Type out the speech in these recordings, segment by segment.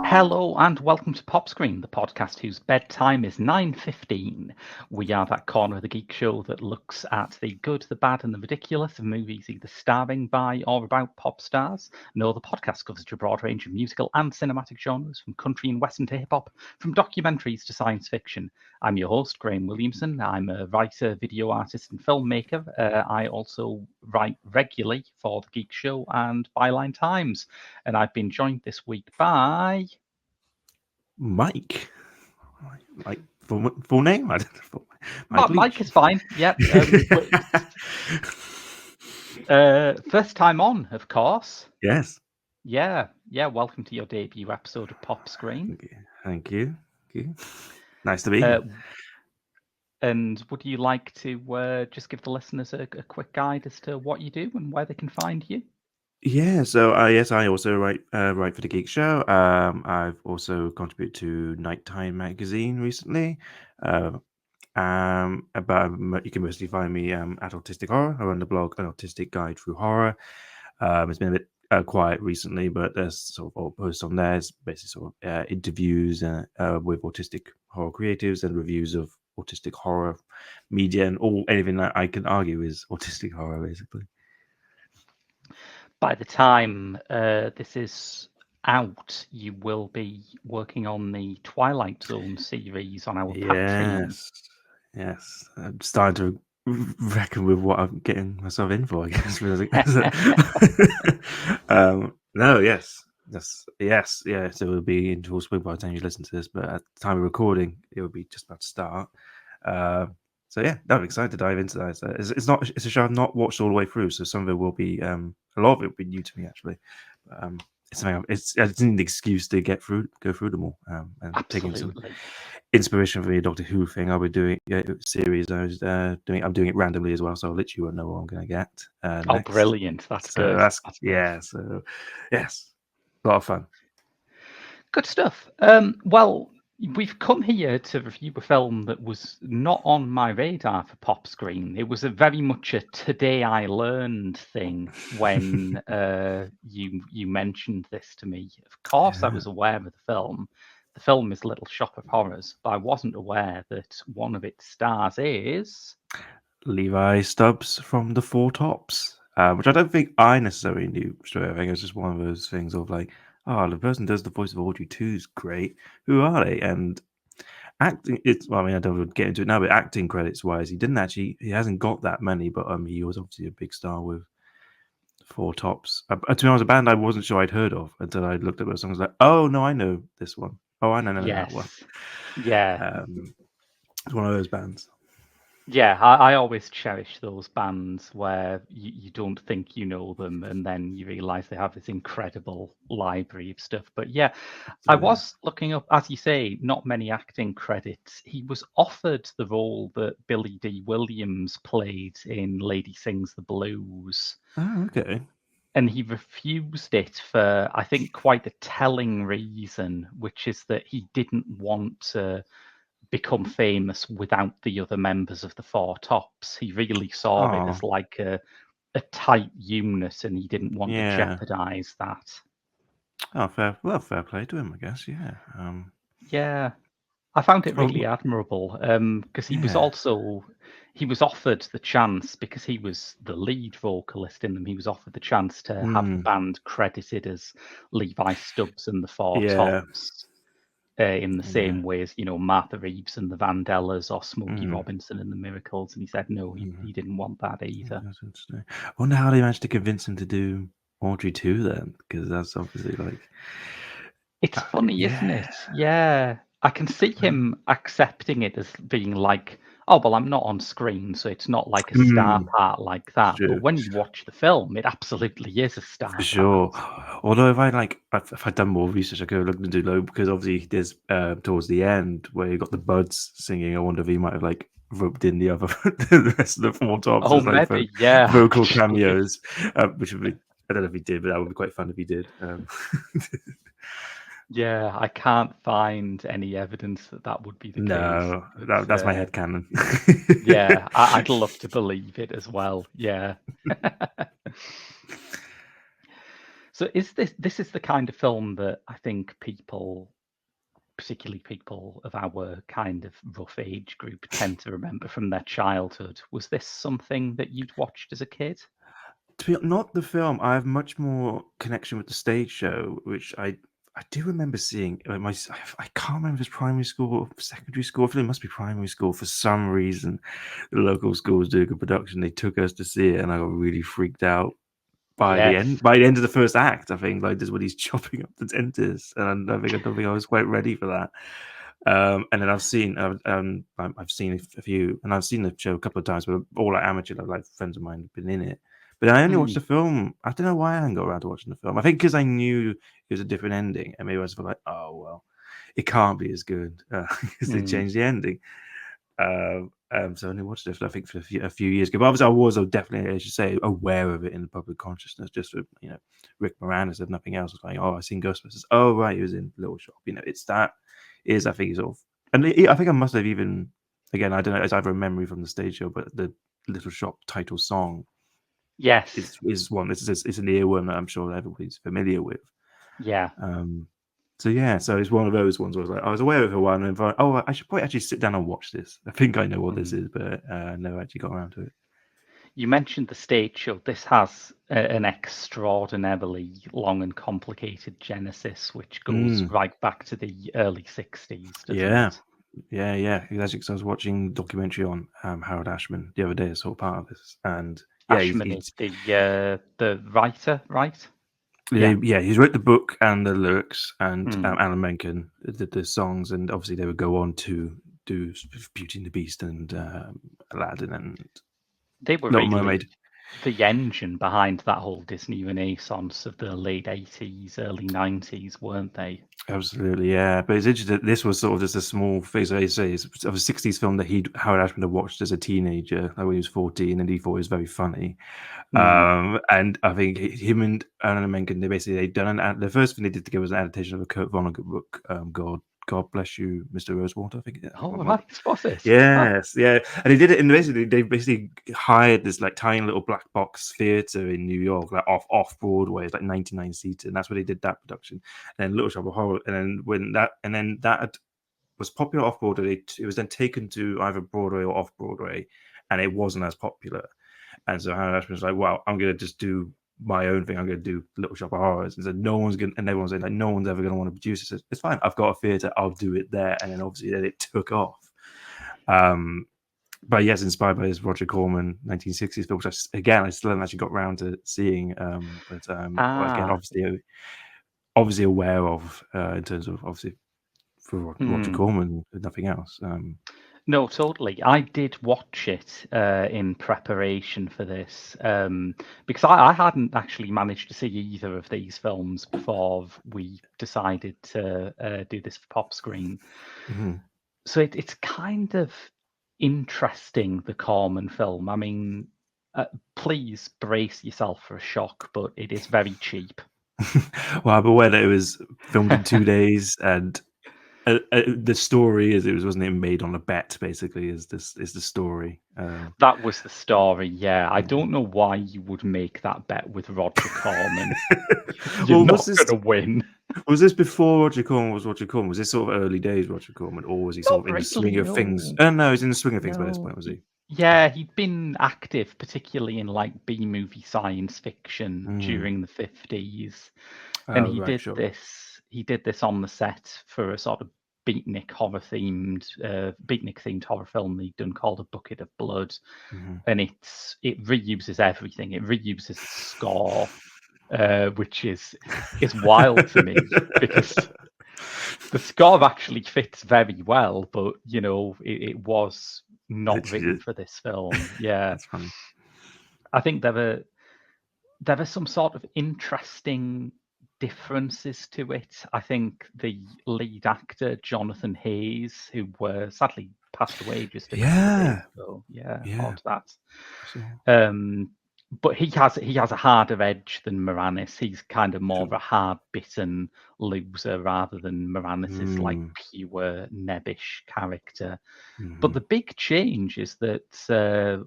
Hello and welcome to Pop Screen, the podcast whose bedtime is 9:15. We are that corner of the Geek show that looks at the good, the bad and the ridiculous of movies either starring by or about pop stars. No, the podcast covers a broad range of musical and cinematic genres, from country and western to hip-hop, from documentaries to science fiction. I'm your host, Graham Williamson. I'm a writer, video artist and filmmaker. I also write regularly for the Geek show and Byline Times. And I've been joined this week by... Mike, full name? I don't know. Mike is fine. Yep. First time on, of course. Yes. Yeah. Welcome to your debut episode of Pop Screen. Thank you. Nice to be here. And would you like to just give the listeners a quick guide as to what you do and where they can find you? Yeah, so I also write for the Geek Show. I've also contributed to Nighttime magazine recently. But you can mostly find me at Autistic Horror. I run the blog An Autistic Guide Through Horror. It's been a bit quiet recently, but there's sort of all posts on there. It's basically sort of interviews with autistic horror creatives and reviews of autistic horror media and anything that I can argue is autistic horror, basically. By the time this is out, you will be working on the Twilight Zone series on our Patreon. Yes. I'm starting to reckon with what I'm getting myself in for, I guess. Yeah. So it'll be in full swing by the time you listen to this, but at the time of recording, it will be just about to start. So yeah, I'm excited to dive into that. It's a show I've not watched all the way through, so some of it will be a lot of it will be new to me actually. It's an excuse to go through them all and taking some inspiration from the Doctor Who thing. I'll be doing a series. I'm doing it randomly as well, so I literally won't know what I'm going to get. Next. Brilliant! That's good. So yes, a lot of fun. Good stuff. Well, we've come here to review a film that was not on my radar for Pop Screen. It was very much a today I learned thing when you mentioned this to me. Of course, I was aware of the film. The film is Little Shop of Horrors, but I wasn't aware that one of its stars is Levi Stubbs from The Four Tops, which I don't think I necessarily knew straight away. I think it was just one of those things of like, oh, the person who does the voice of Audrey II is great. Who are they? And acting, I don't want to get into it now, but acting credits wise, he hasn't got that many, but he was obviously a big star with Four Tops. To be honest, a band I wasn't sure I'd heard of until I looked at those songs. Like, oh no, I know this one. Oh, I know that one. Yeah, it's one of those bands. Yeah, I always cherish those bands where you don't think you know them and then you realise they have this incredible library of stuff. But yeah, absolutely. I was looking up, as you say, not many acting credits. He was offered the role that Billy D. Williams played in Lady Sings the Blues. Oh, okay. And he refused it for, I think, quite a telling reason, which is that he didn't want to become famous without the other members of the Four Tops. He really saw it as like a tight unit, and he didn't want to jeopardize that. Oh, fair play to him, I guess. Yeah. Yeah, I found it really admirable because he was offered the chance, because he was the lead vocalist in them. He was offered the chance to have the band credited as Levi Stubbs and the Four Tops. In the same way as, Martha Reeves and the Vandellas or Smokey Robinson and the Miracles. And he said, no, he didn't want that either. That's interesting. I wonder how they managed to convince him to do Audrey II then, because that's obviously like... It's funny, isn't it? Yeah. I can see him accepting it as being like Oh, well, I'm not on screen, so it's not like a star part like that. True. But when you watch the film, it absolutely is a For star sure. part. Although if I'd done more research, I could have looked into low because obviously there's towards the end where you got the Buds singing. I wonder if he might have like roped in the other the rest of the Four Tops Oh, as like maybe, yeah, vocal actually. cameos, which would be I don't know if he did, but that would be quite fun if he did. Yeah, I can't find any evidence that that would be the case. No, But that's my headcanon. yeah, I'd love to believe it as well. Yeah. So this is the kind of film that I think people, particularly people of our kind of rough age group, tend to remember from their childhood. Was this something that you'd watched as a kid? To be not the film, I have much more connection with the stage show, which I do remember seeing. I can't remember if it's primary school or secondary school. I feel it must be primary school for some reason. The local school was doing a production. They took us to see it, and I got really freaked out by the Yes. end. By the end of the first act, I think like this is when he's chopping up the dentist, and I don't think I was quite ready for that. And then I've seen a few, and I've seen the show a couple of times, but all like amateur, like friends of mine have been in it. But I only watched the film. I don't know why I didn't go around to watching the film. I think because I knew it was a different ending, and maybe I was like, oh well, it can't be as good because they changed the ending. So I only watched it, I think, for a few years ago. But obviously, I was definitely, as you say, aware of it in the public consciousness. Just for Rick Moranis, if nothing else, was like, oh, I've seen Ghostbusters. Oh, right, he was in Little Shop. It's that is, I think, sort of, and I think I must have even, again, I don't know, it's either a memory from the stage show, but the Little Shop title song Yes. is one. It's an earworm that I'm sure everybody's familiar with. Yeah. So yeah, so it's one of those ones where I was aware of it for a while, and thought, oh, I should probably actually sit down and watch this. I think I know what this is, but I never actually got around to it. You mentioned the stage show. This has an extraordinarily long and complicated genesis, which goes right back to the early 60s, doesn't it? Yeah. Exactly. Because I was watching a documentary on Harold Ashman the other day, as sort of part of this, and yeah, Ashman is the writer, right? he's wrote the book and the lyrics, and Alan Menken did the songs, and obviously they would go on to do Beauty and the Beast and Aladdin and They were Little really Mermaid. the engine behind that whole Disney renaissance of the late 80s, early 90s, weren't they? Absolutely, yeah. But it's interesting that this was sort of just a small phase. I say it's of a '60s film that Howard Ashman had watched as a teenager, like when he was 14, and he thought it was very funny. And I think him and Alan Menken, they'd done the first thing they did together was an adaptation of a Kurt Vonnegut book, God Bless You, Mr. Rosewater. I think. Oh, right, was it? Yes, yeah, and they did it in they basically hired this like tiny little black box theater in New York, like off Broadway, it's like 99 seats, and that's where they did that production. And then Little Shop of Horror, and then that was popular off Broadway. It was then taken to either Broadway or off Broadway, and it wasn't as popular. And so Howard Ashman was like, "Well, I'm gonna just do my own thing. I'm going to do Little Shop of Horrors." And said, "No one's going," and everyone's like, "No one's ever going to want to produce it." Says, "It's fine. I've got a theater. I'll do it there." And then obviously then it took off. But yes, inspired by his Roger Corman 1960s film, which I still haven't actually got around to seeing. But again, obviously aware of in terms of obviously for Roger Corman, nothing else. No, totally. I did watch it in preparation for this because I hadn't actually managed to see either of these films before we decided to do this for Pop Screen. So it's kind of interesting, the Corman film. I mean, please brace yourself for a shock, but it is very cheap. Well, I'm aware that it was filmed in 2 days, and the story is wasn't it made on a bet? Basically, is the story. That was the story. Yeah, I don't know why you would make that bet with Roger Corman. You're not going to win. Was this before Roger Corman was Roger Corman? Was this sort of early days Roger Corman, or was he sort of in the swing of things? No, he's in the swing of things by this point, was he? Yeah, he'd been active, particularly in like B-movie science fiction during the 50s, and he did this. He did this on the set for a sort of beatnik themed horror film he'd done called A Bucket of Blood, and it reuses everything. It reuses the score, which is wild to me because the score actually fits very well, but it was not Literally written did. for this film. Yeah, That's funny. I think there are some sort of interesting differences to it. I think the lead actor, Jonathan Hayes, who sadly passed away just a couple of days Yeah. ago. Yeah, Yeah. odd that. So But he has a harder edge than Moranis. He's kind of more of true. a hard-bitten loser rather than Moranis's like Mm. pure nebbish character. But Mhm. the big change is that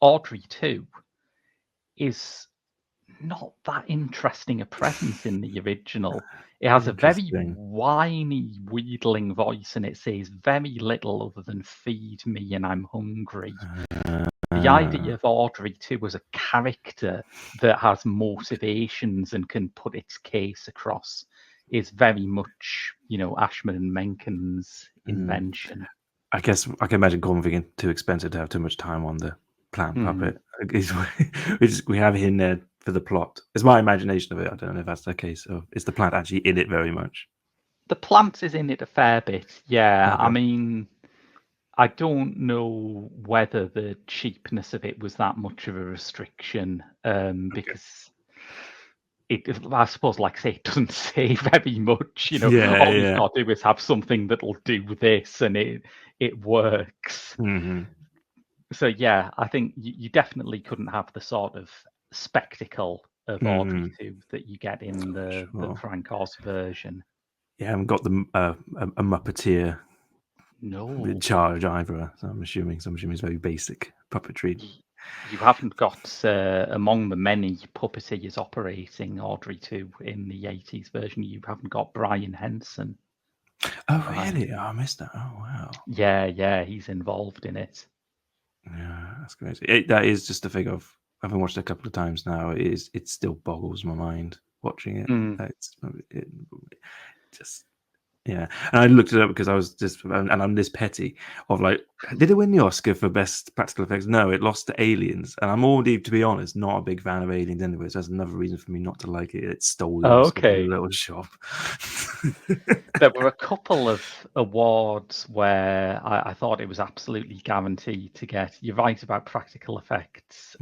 Audrey II is not that interesting a presence in the original. It has a very Interesting. whiny, wheedling voice, and it says very little other than "feed me" and "I'm hungry." The idea of Audrey II as a character that has motivations and can put its case across is very much, Ashman and Menken's invention. I guess I can imagine Corman thinking too expensive to have too much time on the plant Mm. puppet. We have him there for the plot. It's my imagination of it. I don't know if that's the case. Or is the plant actually in it very much? The plant is in it a fair bit, yeah. I Okay. mean, I don't know whether the cheapness of it was that much of a restriction, Okay. because I suppose, like I say, it doesn't say very much. Yeah, All you've yeah. got to do is have something that'll do this, and it works. hmm So yeah, I think you definitely couldn't have the sort of spectacle of Audrey Mm, II that you get in the sure. Frank Oz version. Yeah, I haven't got the a Muppeteer in No, charge either. So I'm assuming it's very basic puppetry. you haven't got among the many puppeteers operating Audrey II in the 80s version. You haven't got Brian Henson. Oh, really? Oh, Um, I missed that. Oh, wow. yeah, he's involved in it. Yeah, that's crazy. That is just a thing of having watched it a couple of times now. It still boggles my mind watching it. Mm. It just yeah. And I looked it up because I was just and I'm this petty of like, did it win the Oscar for best practical effects? No, it lost to Aliens, and I'm already, to be honest, not a big fan of Aliens anyway. So that's another reason for me not to like it. It stole the Oscar from the Okay. little shop. There were a couple of awards where I thought it was absolutely guaranteed to get. You're right about practical effects.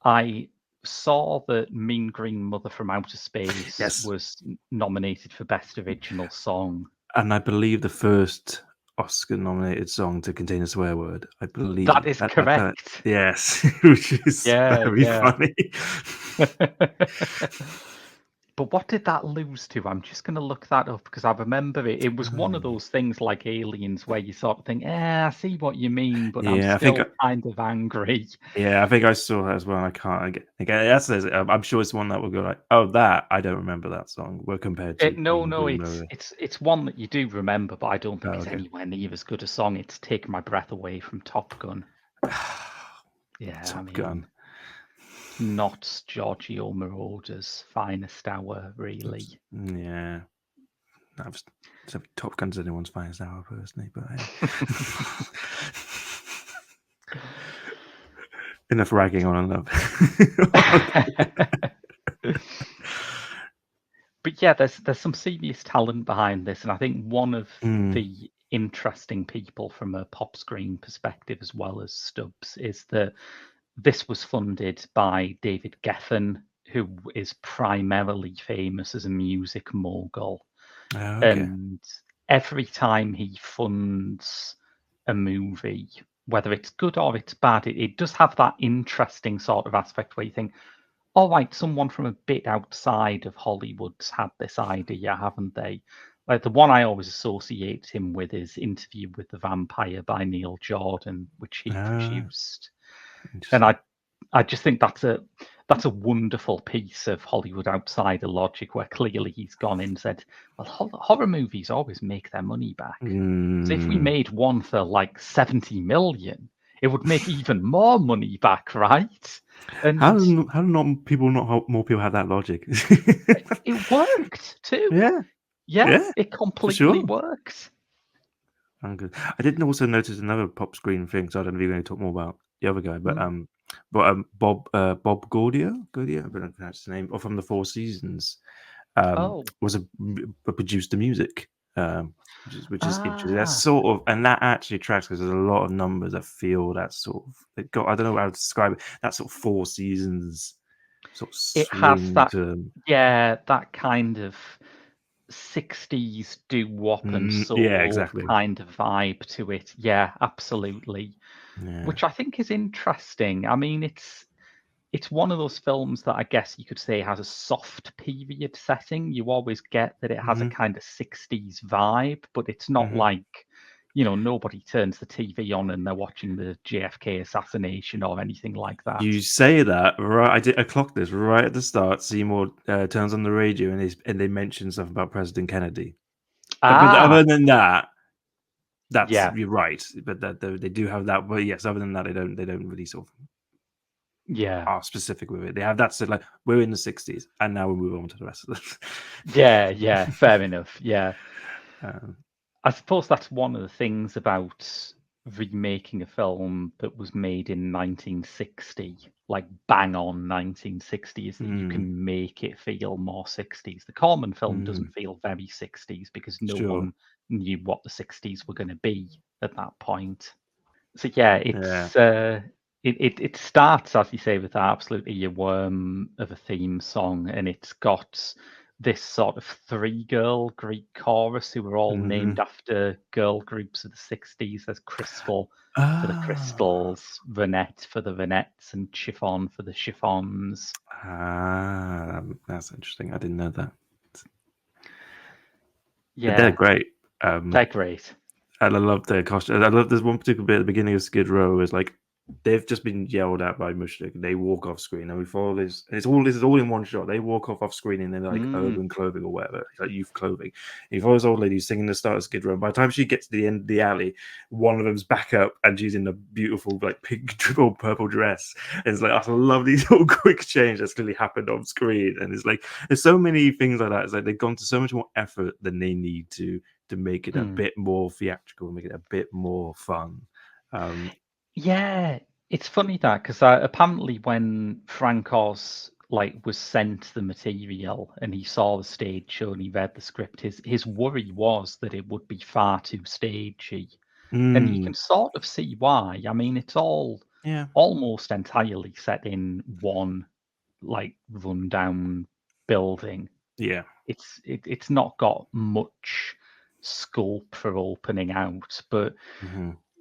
I saw that Mean Green Mother from Outer Space Yes, was nominated for Best Original Song. and I believe the first Oscar-nominated song to contain a swear word. I That believe is that correct. yes, which is very Yeah. funny. But what did that lose to? I'm just going to look that up because I remember it. It was one of those things like Aliens where you sort of think, I see what you mean, but I'm Yeah, still kind of angry. I think I saw that as well. I can't. I'm sure it's one that will go like, oh, that I don't remember that song. We're compared to No, Green Green it's Murray. it's one that you do remember, but I don't think Oh, it's okay. anywhere near as good a song. It's Take My Breath Away from Top Gun. Yeah, I Top mean, Gun. not Giorgio Moroder's finest hour, really. Yeah, I've Top Gun's anyone's finest hour personally, but hey. Enough ragging on love. But yeah, there's some serious talent behind this, and I think one of the interesting people from a pop screen perspective, as well as Stubbs, is that this was funded by David Geffen, who is primarily famous as a music mogul. Okay. And every time he funds a movie, whether it's good or it's bad, it does have that interesting sort of aspect where you think, all right, someone from a bit outside of Hollywood's had this idea, haven't they? Like the one I always associate him with is Interview with the Vampire by Neil Jordan, which he produced. And I just think that's a wonderful piece of Hollywood outsider logic where clearly he's gone in and said, well, horror movies always make their money back. So if we made one for like 70 million, it would make even more money back, right? And How do more people have that logic? it worked too. Yeah, It for completely sure. worked. I'm good. I didn't also notice another pop screen thing, so I don't know if you're going to talk more about the other guy, but Bob Gaudio, I don't know pronounce his name, or from the Four Seasons, Oh, produced the music which is interesting. That's sort of, and that actually tracks because there's a lot of numbers that feel that sort of, it got, I don't know how to describe it, that sort of Four Seasons sort of It has swing that, to that kind of 60s doo-wop and yeah, soul exactly. kind of vibe to it. Yeah, absolutely. Yeah. Which I think is interesting. I mean, it's one of those films that I guess you could say has a soft period setting. You always get that it has a kind of 60s vibe, but it's not like, nobody turns the TV on and they're watching the JFK assassination or anything like that. You say that, right? I clocked this right at the start. Seymour turns on the radio and they mention stuff about President Kennedy. But other than that, you're right. But that they do have that. But yes, other than that, they don't really sort of are specific with it. They have that said like we're in the 60s, and now we move on to the rest of them. Yeah, fair enough. Yeah. I suppose that's one of the things about remaking a film that was made in 1960, like bang on 1960, is that you can make it feel more 60s. The Corman film doesn't feel very 60s because no one knew what the 60s were going to be at that point. So yeah, it starts, as you say, with absolutely a worm of a theme song, and it's got this sort of three-girl Greek chorus who are all named after girl groups of the 60s. There's Crystal for the Crystals, Vanette for the Vanettes, and Chiffon for the Chiffons. That's interesting. I didn't know that. Yeah, they're great. they're great. And I love their costume. I love this one particular bit at the beginning of Skid Row is like they've just been yelled at by Mushnik. They walk off screen, and we follow this. And this is all in one shot. They walk off screen in their like urban clothing or whatever, like youth clothing. And you follow this old lady singing the start of Skid Row. By the time she gets to the end of the alley, one of them's back up, and she's in a beautiful like pink triple purple dress. And it's like that's a lovely little quick change that's clearly happened on screen. And it's like there's so many things like that. It's like they've gone to so much more effort than they need to make it a bit more theatrical, make it a bit more fun. Yeah, it's funny that because apparently when Frank Oz was sent the material and he saw the stage show and he read the script, his worry was that it would be far too stagey, and you can sort of see why. I mean, it's all almost entirely set in one rundown building. Yeah, it's not got much scope for opening out, but.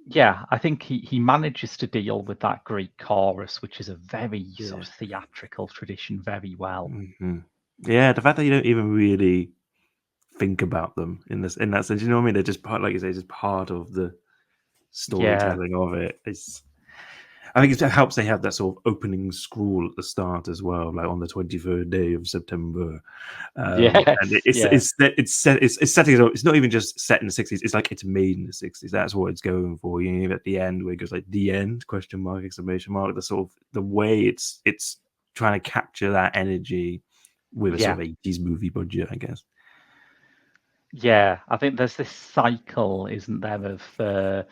Yeah, I think he manages to deal with that Greek chorus, which is a very sort of theatrical tradition, very well. Yeah, the fact that you don't even really think about them in that sense, you know what I mean? They're just part, like you say, just part of the storytelling of it. I think it helps they have that sort of opening scroll at the start as well, like on the 23rd day of September. And it's setting it up. It's not even just set in the 60s. It's like it's made in the 60s. That's what it's going for. You know, at the end where it goes like the end ? Exclamation mark. The sort of the way it's trying to capture that energy with a sort of 80s movie budget, I guess. Yeah, I think there's this cycle, isn't there, of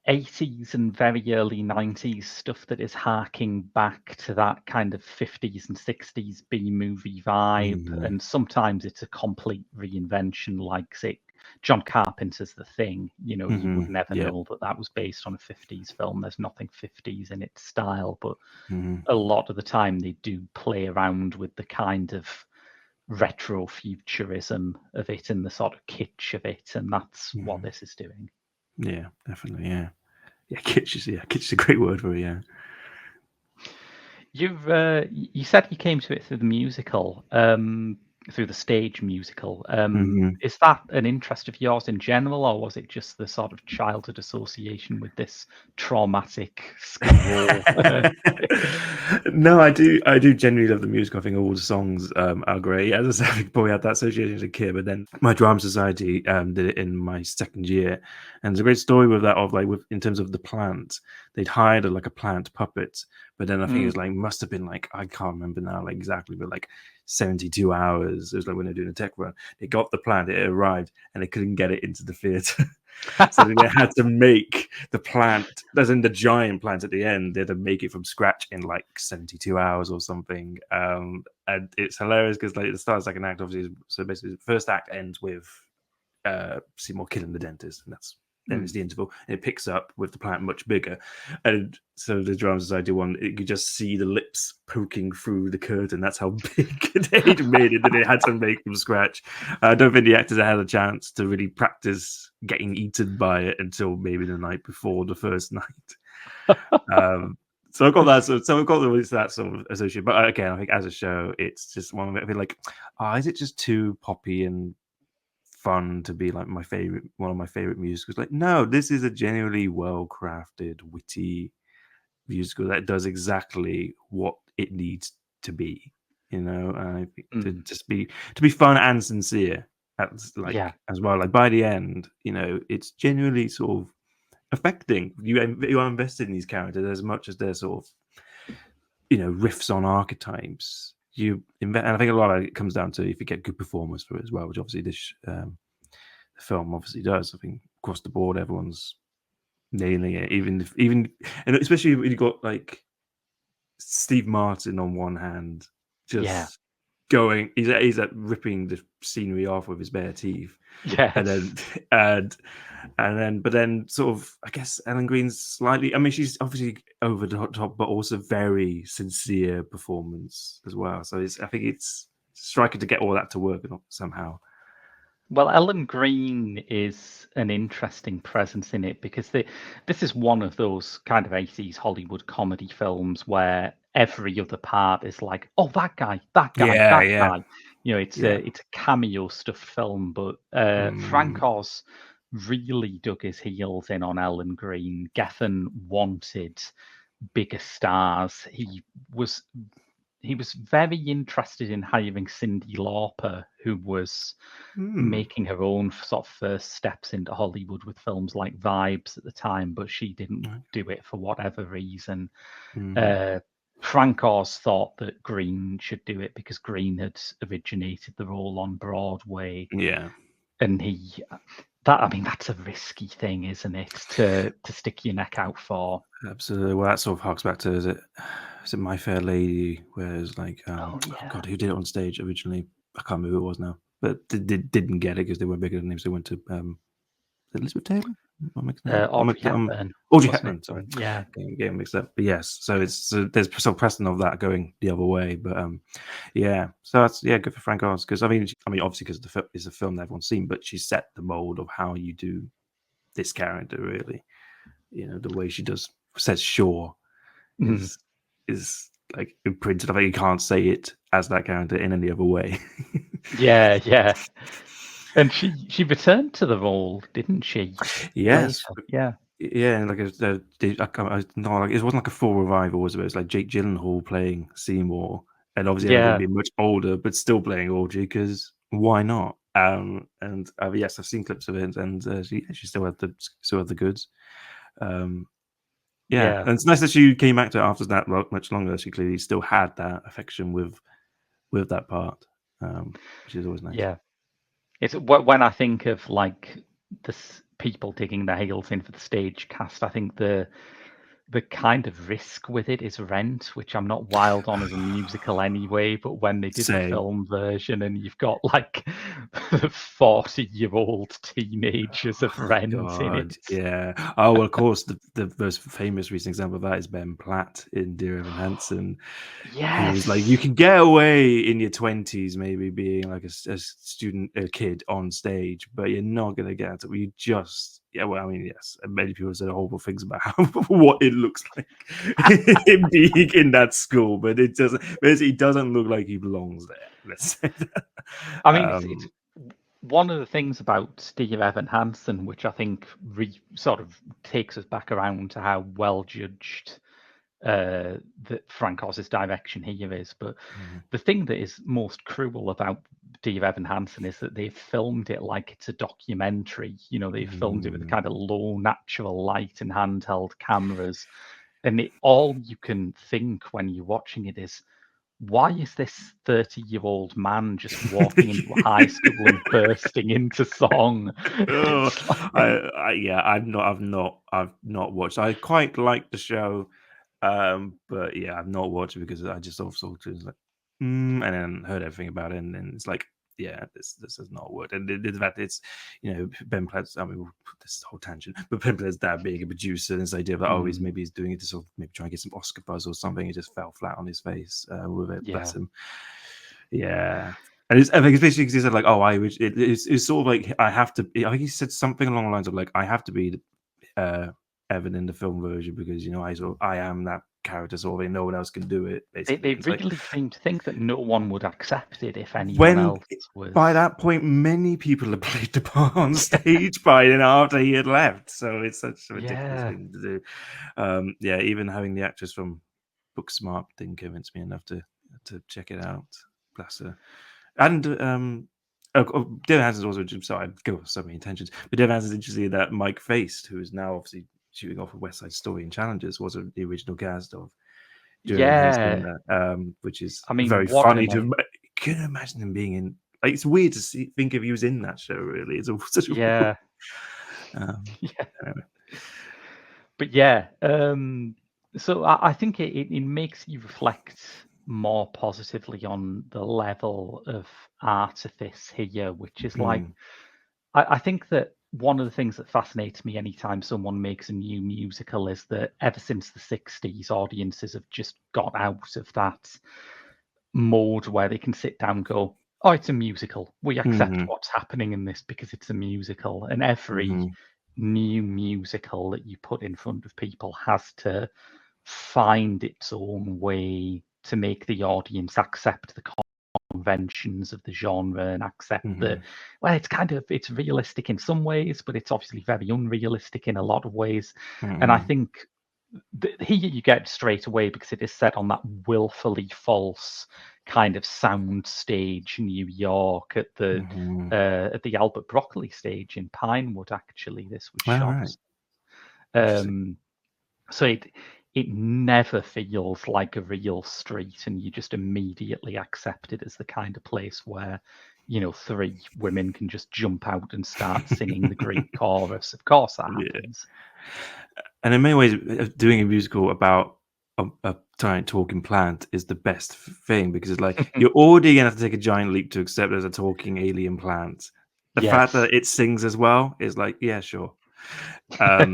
80s and very early 90s stuff that is harking back to that kind of 50s and 60s B-movie vibe, and sometimes it's a complete reinvention, like say John Carpenter's The Thing. You know, you would never know that was based on a 50s film. There's nothing 50s in its style, but a lot of the time they do play around with the kind of retro futurism of it and the sort of kitsch of it, and that's what this is doing. Yeah, definitely. Yeah, kitsch is a great word for it. Yeah. You said you came to it through the musical, through the stage musical. Is that an interest of yours in general, or was it just the sort of childhood association with this traumatic scroll? No, I do genuinely love the music. I think all the songs are great. As I said, I probably had that association as a kid, but then my drama society did it in my second year, and there's a great story with that in terms of the plant. They'd hired a plant puppet, but then I think it was must have been I can't remember now exactly, but 72 hours. It was when they're doing a tech run. They got the plant, it arrived, and they couldn't get it into the theatre. So they had to make the plant, as in the giant plant at the end, they had to make it from scratch in 72 hours or something. And it's hilarious because it starts like an act, obviously. So basically, the first act ends with Seymour killing the dentist, and that's Mm. it's the interval, and it picks up with the planet much bigger, and so the Drama Society one, you could just see the lips poking through the curtain. That's how big they'd made it, that it had to make from scratch. I don't think the actors had a chance to really practice getting eaten by it until maybe the night before the first night. So I've got that. So I've got that sort of association. But again, I think as a show, it's just one of it. I feel like, is it just too poppy and fun to be like one of my favorite musicals? Like, no, this is a genuinely well crafted, witty musical that does exactly what it needs to be. And I think to be fun and sincere, Yeah. as well. Like by the end, it's genuinely sort of affecting you. You are invested in these characters as much as they're sort of riffs on archetypes. And I think a lot of it comes down to if you get good performers for it as well, which obviously this film obviously does. I think across the board, everyone's nailing it. Even and especially when you got like Steve Martin on one hand, just going, he's at ripping the scenery off with his bare teeth, and then but then sort of, I guess Ellen Green's slightly, I mean, she's obviously over the top, but also very sincere performance as well. So I think it's striking to get all that to work somehow. Well, Ellen Green is an interesting presence in it because this is one of those kind of 80s Hollywood comedy films where every other part is like, oh, that guy, that guy, that guy. It's a cameo stuffed film, but Frank Oz really dug his heels in on Ellen Green. Geffen wanted bigger stars. He was very interested in hiring Cyndi Lauper, who was making her own sort of first steps into Hollywood with films like Vibes at the time, but she didn't do it for whatever reason. Frank Oz thought that Green should do it because Green had originated the role on Broadway. Yeah. And that's a risky thing, isn't it, to stick your neck out for? Absolutely. Well, that sort of harks back to, is it My Fair Lady, where it's like, God, who did it on stage originally? I can't remember who it was now, but didn't get it because they weren't bigger than him, so they went to Elizabeth Taylor. Audrey Hepburn. Sorry, getting mixed up. But yes, so there's some precedent of that going the other way. But so that's good for Frank Oz, because I mean, obviously because it's a film that everyone's seen, but she set the mold of how you do this character, really. The way she says sure is like imprinted. I think you can't say it as that character in any other way. Yeah. And she returned to the role, didn't she? Yes. Later. Yeah, and like it wasn't like a full revival, was it? It was like Jake Gyllenhaal playing Seymour, and obviously Ellen being much older, but still playing Audrey, because why not? And yes, I've seen clips of it, and she still had the goods. And it's nice that she came back to it after that much longer. She clearly still had that affection with that part, which is always nice. Yeah, it's when I think of like this people digging their heels in for the stage cast, I think the kind of risk with it is Rent, which I'm not wild on as a musical anyway, but when they did the film version and you've got like 40-year-old teenagers of Rent in it. Yeah. Oh, well, of course, the most famous recent example of that is Ben Platt in Dear Evan Hansen. Yes. He was like, you can get away in your 20s maybe being like a kid on stage, but you're not going to get it. You just... Yeah, well, I mean, yes, many people said horrible things about what it looks like him being in that school, but it doesn't look like he belongs there. Let's say that. I mean, it's one of the things about Dear Evan Hansen, which I think sort of takes us back around to how well judged that Frank Oz's direction here is. But the thing that is most cruel about Dear Evan Hansen is that they filmed it like it's a documentary. They filmed it with kind of low natural light and handheld cameras, and all you can think when you're watching it is, why is this 30-year-old man just walking into a high school and bursting into song? I've not watched. I quite like the show, but I've not watched it because I just sort of saw it like, and then heard everything about it, and then it's like, yeah, this has not worked. And the fact it's, Ben Platt's, I mean, we'll put this whole tangent, but Ben Platt's dad being a producer, and this idea of that, he's doing it to sort of maybe try and get some Oscar buzz or something. It just fell flat on his face with it. Yeah. Bless him. Yeah. And I think it's basically because he said like, it's sort of like I have to. I think he said something along the lines of like, I have to be Evan in the film version because I am that character, sort of, and no one else can do it. Basically, They really seem to think that no one would accept it if anyone when else was. by that point, many people had played the part on stage by then after he had left. So it's such a ridiculous thing to do. Yeah, even having the actress from Booksmart didn't convince me enough to check it out. Bless her. And Dev Hansen's also, sorry, I go with so many intentions, but Dev Hansen's interesting that Mike Faced, who is now obviously shooting off a West Side Story and Challenges, was the original cast of during his thing there, which is very funny to. Can you imagine him being in? Like, it's weird to think if he was in that show. Really, it's such a yeah. Anyway. But yeah, so I think it makes you reflect more positively on the level of artifice here, which is like, I think that one of the things that fascinates me anytime someone makes a new musical is that ever since the 60s, audiences have just got out of that mode where they can sit down and go, oh, it's a musical. We accept what's happening in this because it's a musical. And every new musical that you put in front of people has to find its own way to make the audience accept the conventions of the genre and accept that, well, it's realistic in some ways, but it's obviously very unrealistic in a lot of ways. And I think here you get straight away because it is set on that willfully false kind of soundstage New York at the Albert Broccoli stage in Pinewood. Actually, this was shot. Right. So it never feels like a real street, and you just immediately accept it as the kind of place where 3 women can just jump out and start singing the Greek chorus. Of course, that happens. And in many ways, doing a musical about a giant talking plant is the best thing because it's like you're already gonna have to take a giant leap to accept there's a talking alien plant. The fact that it sings as well is like, yeah, sure. That's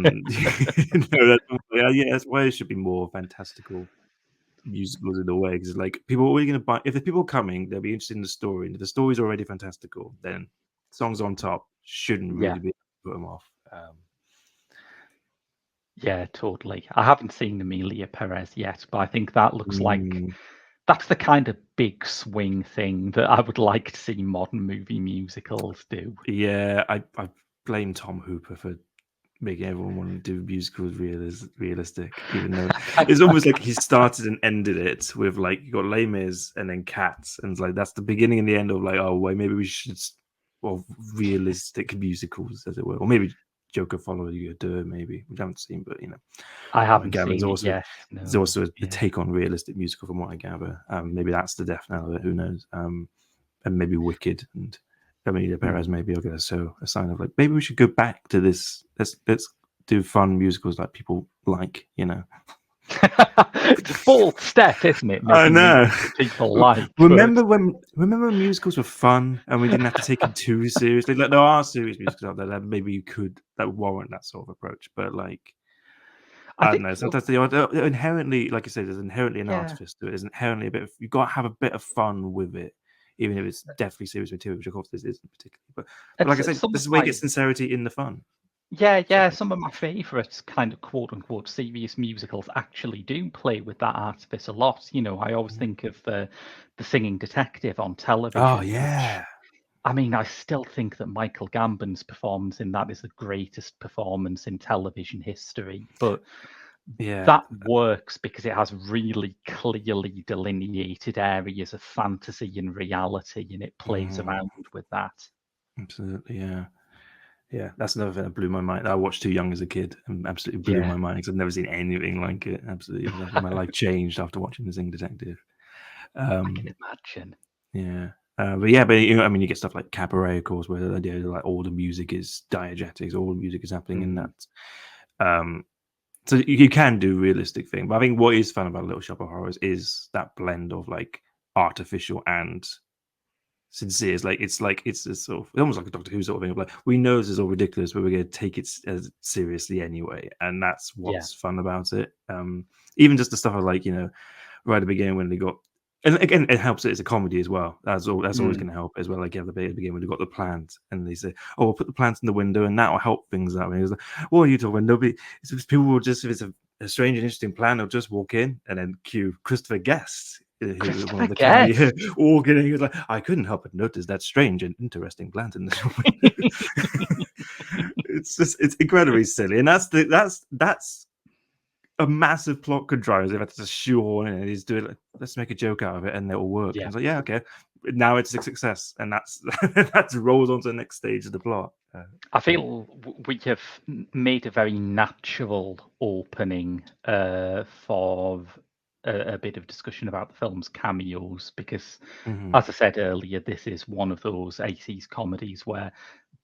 why it should be more fantastical musicals in a way, because like people are already going to buy. If there's people coming, they'll be interested in the story, and if the story's already fantastical, then songs on top shouldn't really be put them off. Yeah, totally. I haven't seen Emilia Perez yet, but I think that looks like that's the kind of big swing thing that I would like to see modern movie musicals do. Yeah, I blame Tom Hooper for making everyone want to do musicals realistic, even though it's almost like he started and ended it with like you got Les Mis and then Cats, and it's like that's the beginning and the end of like, oh well, maybe we should realistic musicals, as it were, or maybe Joker followed you do it, maybe, which I haven't seen, but I haven't seen it yet. No. It's also a take on realistic musical, from what I gather. Maybe that's the death knell of it. Who knows? And maybe Wicked and Emilia Perez. Maybe I'll get a sign of like maybe we should go back to this. Let's do fun musicals like people like. It's a bold step, isn't it? I know. People like. Remember when musicals were fun and we didn't have to take them too seriously? Like there are serious musicals out there that maybe you could warrant that sort of approach, but like I don't know. Sometimes they're inherently, like you said, there's inherently an artifice to it. There's inherently a bit of you've got to have a bit of fun with it, even if it's definitely serious material, which of course this isn't particularly. But like I said, this is where you get sincerity in the fun. Yeah. Some of my favourite kind of quote unquote serious musicals actually do play with that artifice a lot. I always think of the Singing Detective on television. Oh yeah. I mean, I still think that Michael Gambon's performance in that is the greatest performance in television history. But that works because it has really clearly delineated areas of fantasy and reality, and it plays around with that. Absolutely, yeah. Yeah, that's another thing that blew my mind. I watched Too Young as a kid and absolutely blew my mind because I've never seen anything like it. Absolutely. My life changed after watching The Singing Detective. I can imagine. Yeah. But you get stuff like Cabaret, of course, where the idea like all the music is diegetics, all the music is happening in that. So you can do realistic thing. But I think what is fun about Little Shop of Horrors is that blend of like artificial and sincere. It's a sort of almost like a Doctor Who sort of thing of like, we know this is all ridiculous, but we're going to take it as seriously anyway, and that's what's fun about it. Even just the stuff of like, right at the beginning when they got, and again it helps that it's a comedy as well. That's always going to help as well. Like at the beginning when they got the plant and they say, "Oh, we'll put the plants in the window and that will help things out." And he was like, "What are you talking? Nobody. People will just, if it's a strange and interesting plan, they'll just walk in." And then cue Christopher Guest, who was one of the cameo, walking in. He was like, "I couldn't help but notice that strange and interesting plant in the window." It's incredibly silly, and that's a massive plot contrivance. They've had to shoehorn in, and he's doing like, let's make a joke out of it, and it'll work. And it's like, yeah, okay, now it's a success, and that's that rolls on to the next stage of the plot. I feel we have made a very natural opening for a bit of discussion about the film's cameos, because, as I said earlier, this is one of those 80s comedies where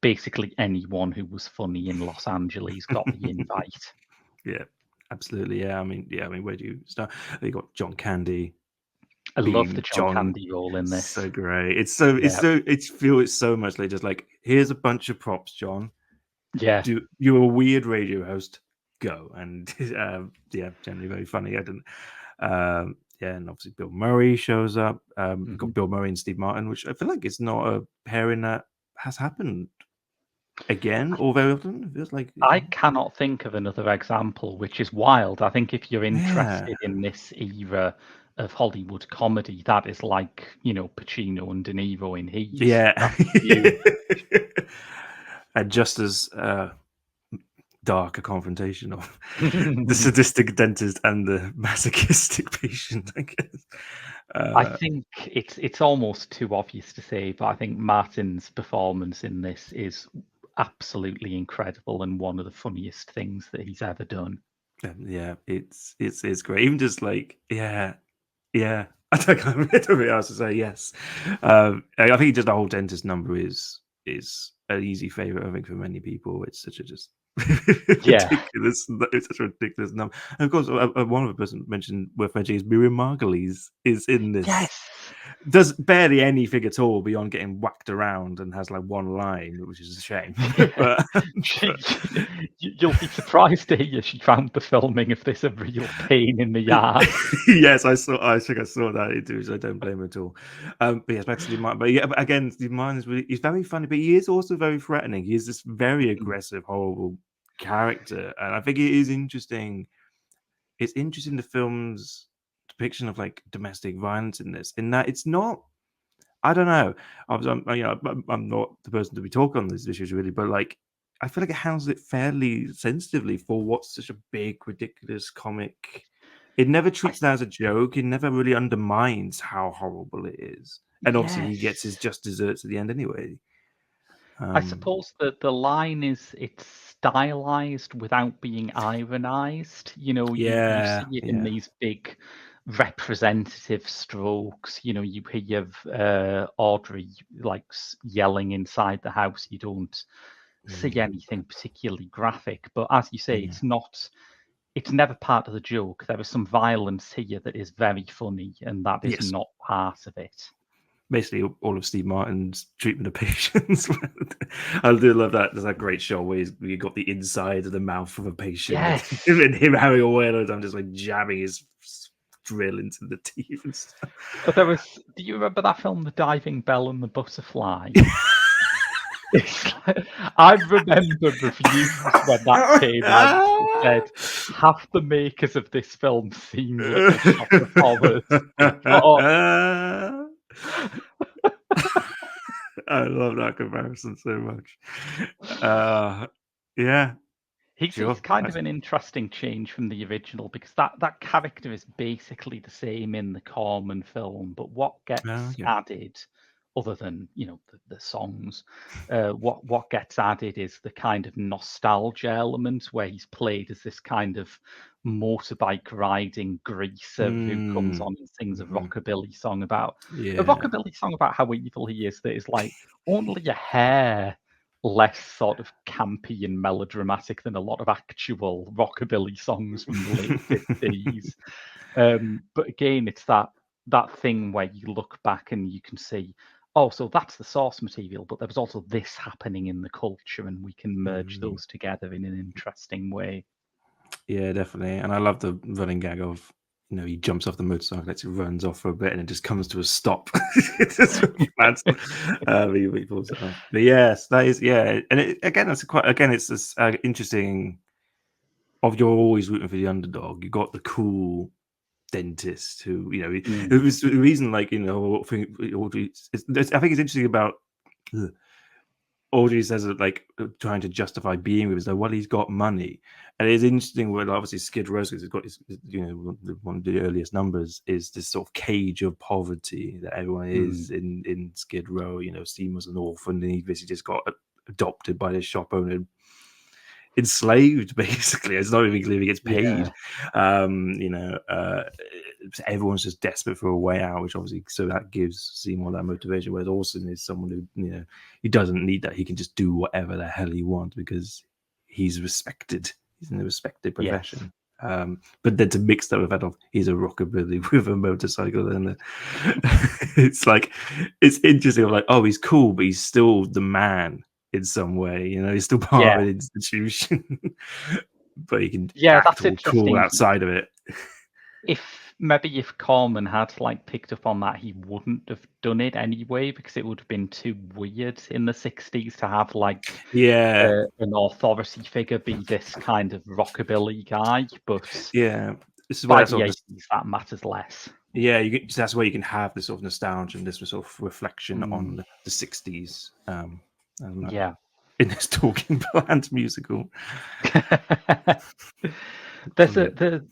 basically anyone who was funny in Los Angeles got the invite. Yeah, absolutely. Yeah, I mean, where do you start? You got John Candy. I love the John Candy role in this. So great. It's so much like just like, here's a bunch of props, John. Yeah. You're a weird radio host. Go. And generally very funny. And obviously Bill Murray shows up. We've got Bill Murray and Steve Martin, which I feel like it's not a pairing that has happened again or very often. It feels like I cannot think of another example, which is wild. I think if you're interested in this era of Hollywood comedy, that is like, Pacino and De Niro in Heat. Yeah. And just as dark a confrontation of the sadistic dentist and the masochistic patient, I guess. I think it's almost too obvious to say, but I think Martin's performance in this is absolutely incredible and one of the funniest things that he's ever done. Yeah, it's great. Even just like, yeah. I don't know else to say. Yes, I think just the whole dentist number is an easy favorite. I think for many people, it's such a just ridiculous. It's such a ridiculous number. And of course, one other person worth mentioning is Miriam Margolyes is in this. Yes. Does barely anything at all beyond getting whacked around and has like one line, which is a shame. But you'll be surprised to hear she found the filming of this a real pain in the ass. Yes, I think I saw that too, so I don't blame her at all. But yes, back to Steve Martin. But yeah, but again, Steve Martin he's very funny, but he is also very threatening. He is this very aggressive, horrible character, and I think it is interesting. It's interesting the film's depiction of like domestic violence in this, in that it's not. I don't know. I'm not the person to be talking on these issues really, but like, I feel like it handles it fairly sensitively for what's such a big, ridiculous comic. It never treats that as a joke. It never really undermines how horrible it is. And obviously, he gets his just desserts at the end anyway. I suppose that the line is it's stylized without being ironized. You see it in these big representative strokes. You hear Audrey like yelling inside the house. You don't see anything particularly graphic, but as you say, it's never part of the joke. There is some violence here that is very funny, and that is not part of it. Basically, all of Steve Martin's treatment of patients. I do love that. There's that great shot where you got the inside of the mouth of a patient, and him having a whale of time, just like jamming his drill into the teeth and stuff. But do you remember that film, The Diving Bell and the Butterfly? I remember reviews when that came out said, have the makers of this film seen Little Shop of Horrors? I love that comparison so much. He's kind of an interesting change from the original, because that character is basically the same in the Corman film, but what gets added, other than the songs, what gets added is the kind of nostalgia element where he's played as this kind of motorbike riding greaser who comes on and sings a rockabilly song about how evil he is, that is like only a hair less sort of campy and melodramatic than a lot of actual rockabilly songs from the late 50s. But again, it's that thing where you look back and you can see, oh, so that's the source material, but there was also this happening in the culture, and we can merge those together in an interesting way. Yeah, definitely. And I love the running gag of, he jumps off the motorcycle, it runs off for a bit, and it just comes to a stop. It's just really mad. He pulls it off. But yes, that is, yeah. And it's this interesting of you're always rooting for the underdog. You got the cool dentist who, it was the reason, like, Audrey, I think it's interesting about Audrey says that, like, trying to justify being with us, like, well, he's got money. And it's interesting where, obviously, Skid Row, because it's got his, one of the earliest numbers is this sort of cage of poverty that everyone is in Skid Row. Seymour's an orphan, and he basically just got adopted by the shop owner, enslaved, basically. It's not even clear he gets paid. Everyone's just desperate for a way out, which obviously, so that gives Seymour that motivation, whereas Orson is someone who, he doesn't need that. He can just do whatever the hell he wants because he's respected. He's in a respected profession. Yes. But then to mix that with that of he's a rockabilly with a motorcycle, and it's like, it's interesting. I'm like, oh, he's cool, but he's still the man in some way. He's still part of an institution, but he can act all cool outside of it. If Corman had, like, picked up on that, he wouldn't have done it anyway, because it would have been too weird in the 60s to have, like, an authority figure be this kind of rockabilly guy. But this is by the 80s, that matters less. Yeah, that's where you can have this sort of nostalgia and this sort of reflection on the 60s. In this Talking Plant musical.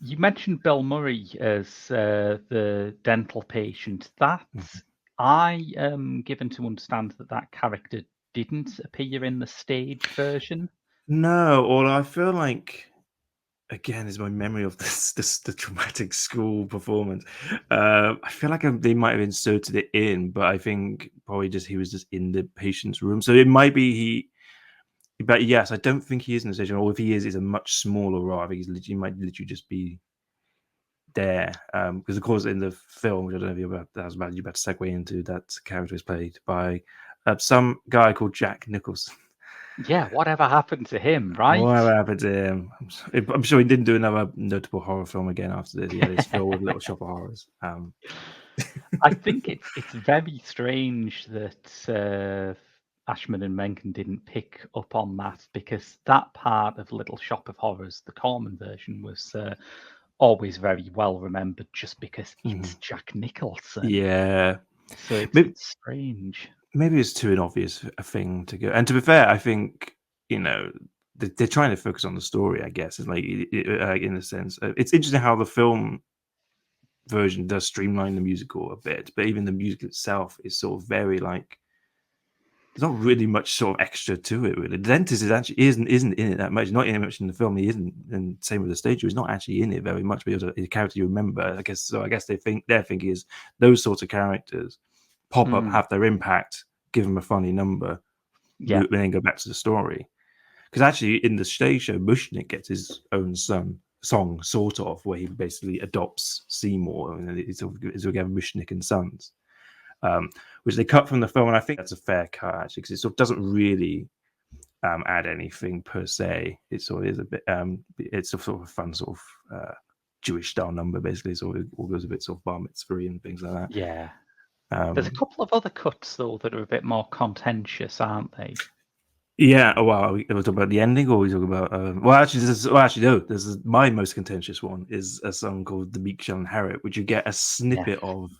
You mentioned Bill Murray as the dental patient. I am given to understand that character didn't appear in the stage version. No, or I feel like, again, is my memory of the dramatic school performance. I feel like they might have inserted it in, but I think probably he was just in the patient's room. So it might be but yes, I don't think he is in the stage, or if he is, it's a much smaller role. I think he might literally just be there. Because of course in the film, which I don't know if you're about to segue into, that character is played by some guy called Jack Nicholson. Yeah, whatever happened to him, right? Whatever happened to him? I'm sure he didn't do another notable horror film again after this. He had his fill with Little Shop of Horrors. I think it's very strange that Ashman and Menken didn't pick up on that, because that part of Little Shop of Horrors, the Corman version, was always very well remembered just because it's Jack Nicholson. Yeah. So it's strange. Maybe it's too an obvious a thing to go. And to be fair, I think, they're trying to focus on the story, I guess. It's like, in a sense, it's interesting how the film version does streamline the musical a bit, but even the music itself is sort of very, like, there's not really much sort of extra to it, really. The dentist isn't in it that much. Not in it much in the film. He isn't, and same with the stage. He's not actually in it very much, but he's a character you remember. I guess their thinking is those sorts of characters pop up, have their impact, give them a funny number, and then go back to the story. Because actually, in the stage show, Mushnick gets his own song, sort of, where he basically adopts Seymour, and it's again Mushnick and Sons. Which they cut from the film, and I think that's a fair cut, actually, because it sort of doesn't really add anything per se. It sort of is a bit, it's a sort of fun sort of Jewish style number, basically. So it all goes a bit sort of bar mitzvah and things like that. Yeah. There's a couple of other cuts, though, that are a bit more contentious, aren't they? Yeah. Oh, wow. Are we talking about the ending, or are we talking about? No. There's my most contentious one is a song called "The Meek Shall Inherit," which you get a snippet of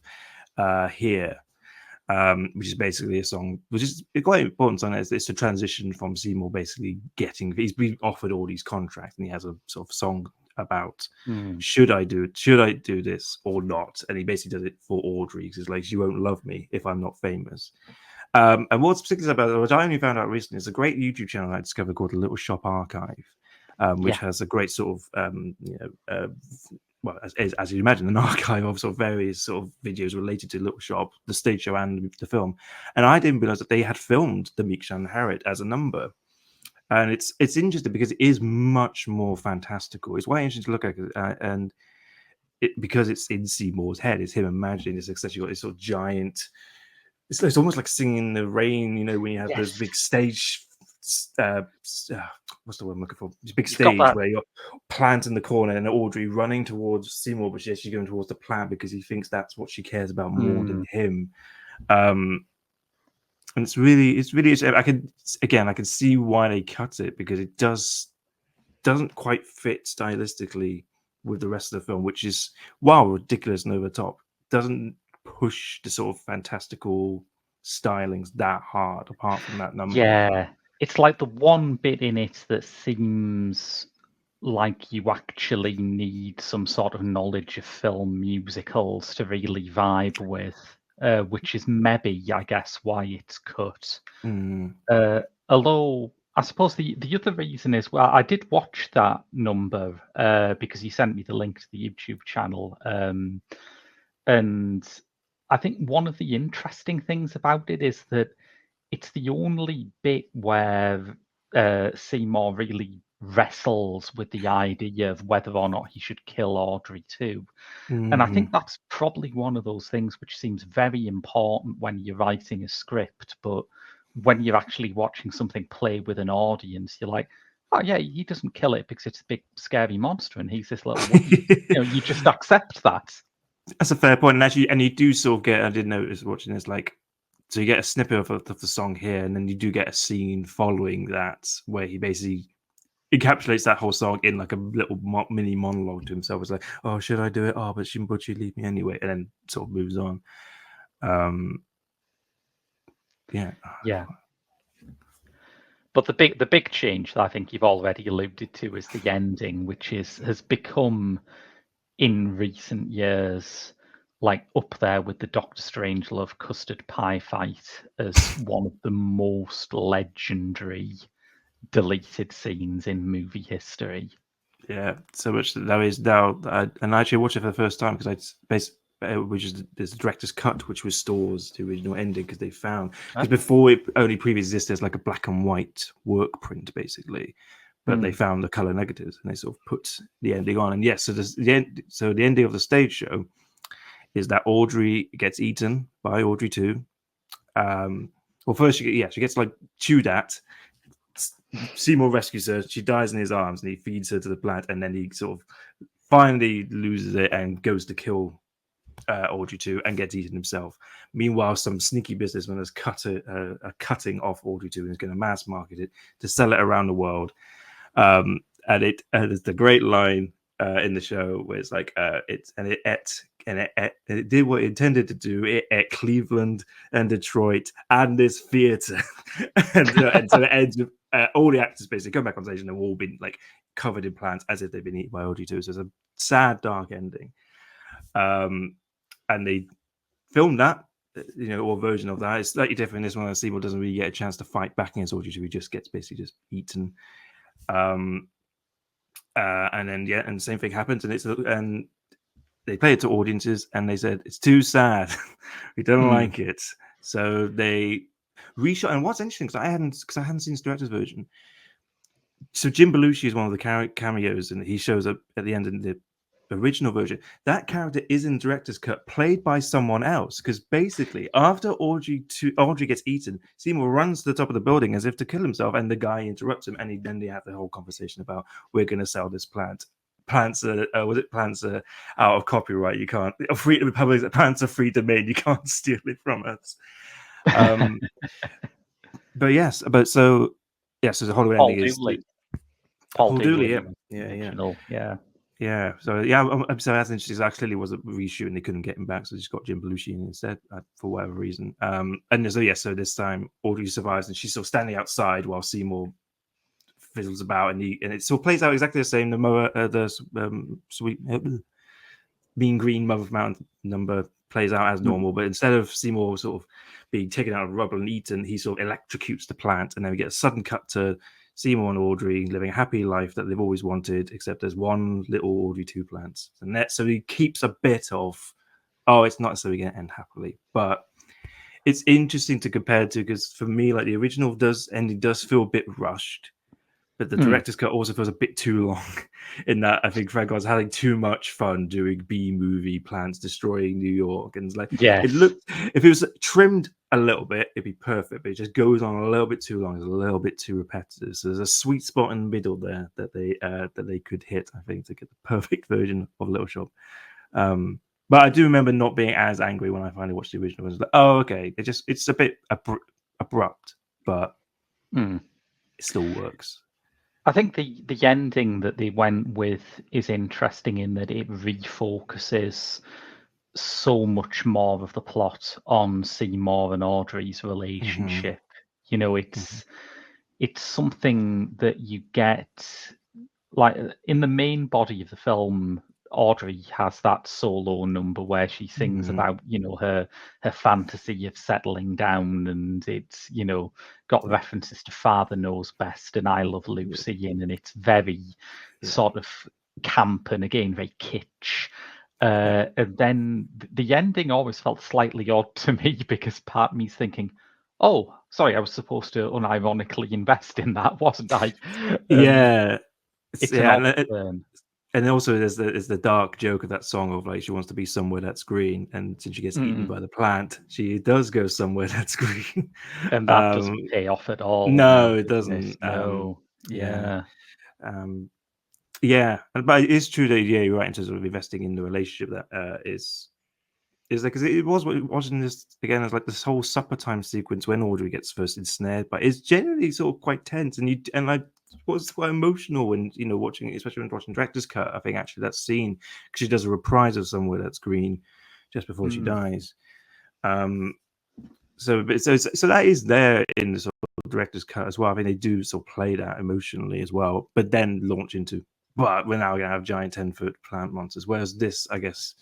here. Which is basically a song, which is quite important song. It's a transition from Seymour basically he's been offered all these contracts, and he has a sort of song about should I do this or not, and he basically does it for Audrey, because it's like, she won't love me if I'm not famous. And what's particular about it, which I only found out recently, is a great YouTube channel I discovered called The Little Shop Archive, which has a great sort of well, as you imagine, an archive of sort of various sort of videos related to Little Shop, the stage show, and the film. And I didn't realize that they had filmed The Meek Shall Inherit as a number. And it's interesting because it is much more fantastical. It's quite interesting to look at, and because it's in Seymour's head, it's him imagining this success. You've got this sort of giant it's almost like singing in the rain, when you have those Yes. big stage. What's the word I'm looking for? This big You've got stage that. where you're plant in the corner and Audrey running towards Seymour, but she's going towards the plant because he thinks that's what she cares about more than him. And it's really. I can see why they cut it, because it doesn't quite fit stylistically with the rest of the film, which is, while ridiculous and over the top, doesn't push the sort of fantastical stylings that hard apart from that number. Yeah. It's like the one bit in it that seems like you actually need some sort of knowledge of film musicals to really vibe with, which is maybe, I guess, why it's cut. Although I suppose the other reason is, well, I did watch that number because he sent me the link to the YouTube channel, and I think one of the interesting things about it is that it's the only bit where Seymour really wrestles with the idea of whether or not he should kill Audrey II. And I think that's probably one of those things which seems very important when you're writing a script, but when you're actually watching something play with an audience, you're like, oh yeah, he doesn't kill it because it's a big scary monster and he's this little woody. You just accept that. That's a fair point, and actually, and you do sort of get. I did notice watching this, like, so you get a snippet of the song here, and then you do get a scene following that where he basically encapsulates that whole song in like a little mini monologue to himself. It's like, oh, should I do it? Oh, but she leave me anyway, and then sort of moves on. Yeah. But the big change that I think you've already alluded to is the ending, which has become in recent years like up there with the Doctor Strangelove custard pie fight as one of the most legendary deleted scenes in movie history. Yeah, so much that there is now, and I actually watched it for the first time because which is this director's cut, which restores the original ending because they found, because before it only previously existed as like a black and white work print basically, but they found the color negatives and they sort of put the ending on. And yes, so the ending of the stage show is that Audrey gets eaten by Audrey II. Well, first she gets like chewed at. Seymour rescues her. She dies in his arms, and he feeds her to the plant. And then he sort of finally loses it and goes to kill Audrey II and gets eaten himself. Meanwhile, some sneaky businessman has cut a cutting off Audrey II and is going to mass market it to sell it around the world. And it's the great line in the show where it's like it did what it intended to do. It ate Cleveland and Detroit and this theater, and so it ends with all the actors basically come back on stage and they've all been like covered in plants as if they've been eaten by Audrey II. So it's a sad, dark ending. And they filmed that, or version of that. It's slightly different. This one, Seymour doesn't really get a chance to fight back against Audrey II. He just gets basically just eaten. And then and the same thing happens, and they play it to audiences, and they said it's too sad, we don't like it, so they reshot. And what's interesting, because I hadn't seen the director's version. So Jim Belushi is one of the cameos, and he shows up at the end in the original version. That character is in director's cut, played by someone else, because basically after Audrey gets eaten, Seymour runs to the top of the building as if to kill himself, and the guy interrupts him, and then they have the whole conversation about, we're going to sell this plant. Plants are out of copyright. You can't. Plants are free domain. You can't steal it from us. But yes, so the Hollywood ending is Paul Dooley, yeah. So that's interesting. That clearly was a reshoot, and they couldn't get him back, so they just got Jim Belushi in instead for whatever reason. And so this time Audrey survives, and she's still standing outside while Seymour fizzles about, and it still plays out exactly the same. The sweet Mean Green Mother of Mountain number plays out as normal, but instead of Seymour sort of being taken out of rubble and eaten, he sort of electrocutes the plant, and then we get a sudden cut to Seymour and Audrey living a happy life that they've always wanted, except there's one little Audrey II plant. And so he keeps a bit of, it's not necessarily going to end happily, but it's interesting to compare to, because for me, like, the original ending does feel a bit rushed. but the director's cut also feels a bit too long. In that, I think Frank was having too much fun doing B movie plans, destroying New York, and it's like Yes. it looked. If it was trimmed a little bit, it'd be perfect. But it just goes on a little bit too long. It's a little bit too repetitive. So there's a sweet spot in the middle there that they could hit. I think to get the perfect version of Little Shop. But I do remember not being as angry when I finally watched the original. I was like, oh, okay. It's a bit abrupt, but it still works. I think the ending that they went with is interesting in that it refocuses so much more of the plot on Seymour and Audrey's relationship. You know, it's something that you get like in the main body of the film. Audrey has that solo number where she sings about, you know, her fantasy of settling down, and it's, you know, got references to Father Knows Best and I Love Lucy in, and it's very sort of camp and again very kitsch. And then the ending always felt slightly odd to me because part of me's thinking, oh, sorry, I was supposed to unironically invest in that, wasn't I? It's an odd turn. And also there's the dark joke of that song of like she wants to be somewhere that's green, and since she gets eaten by the plant, she does go somewhere that's green. And that doesn't pay off at all. No, it doesn't. No. Yeah. But it is true that you're right in terms of investing in the relationship that is like, because it was watching this again as like this whole supper time sequence when Audrey gets first ensnared, but it's generally sort of quite tense, and I was quite emotional when, you know, watching, especially when watching director's cut. I think actually that scene, because she does a reprise of Somewhere That's Green just before she dies. So that is there in the sort of director's cut as well. I mean, they do sort of play that emotionally as well, but then launch into, but we're now going to have giant 10-foot plant monsters. Whereas this, I guess,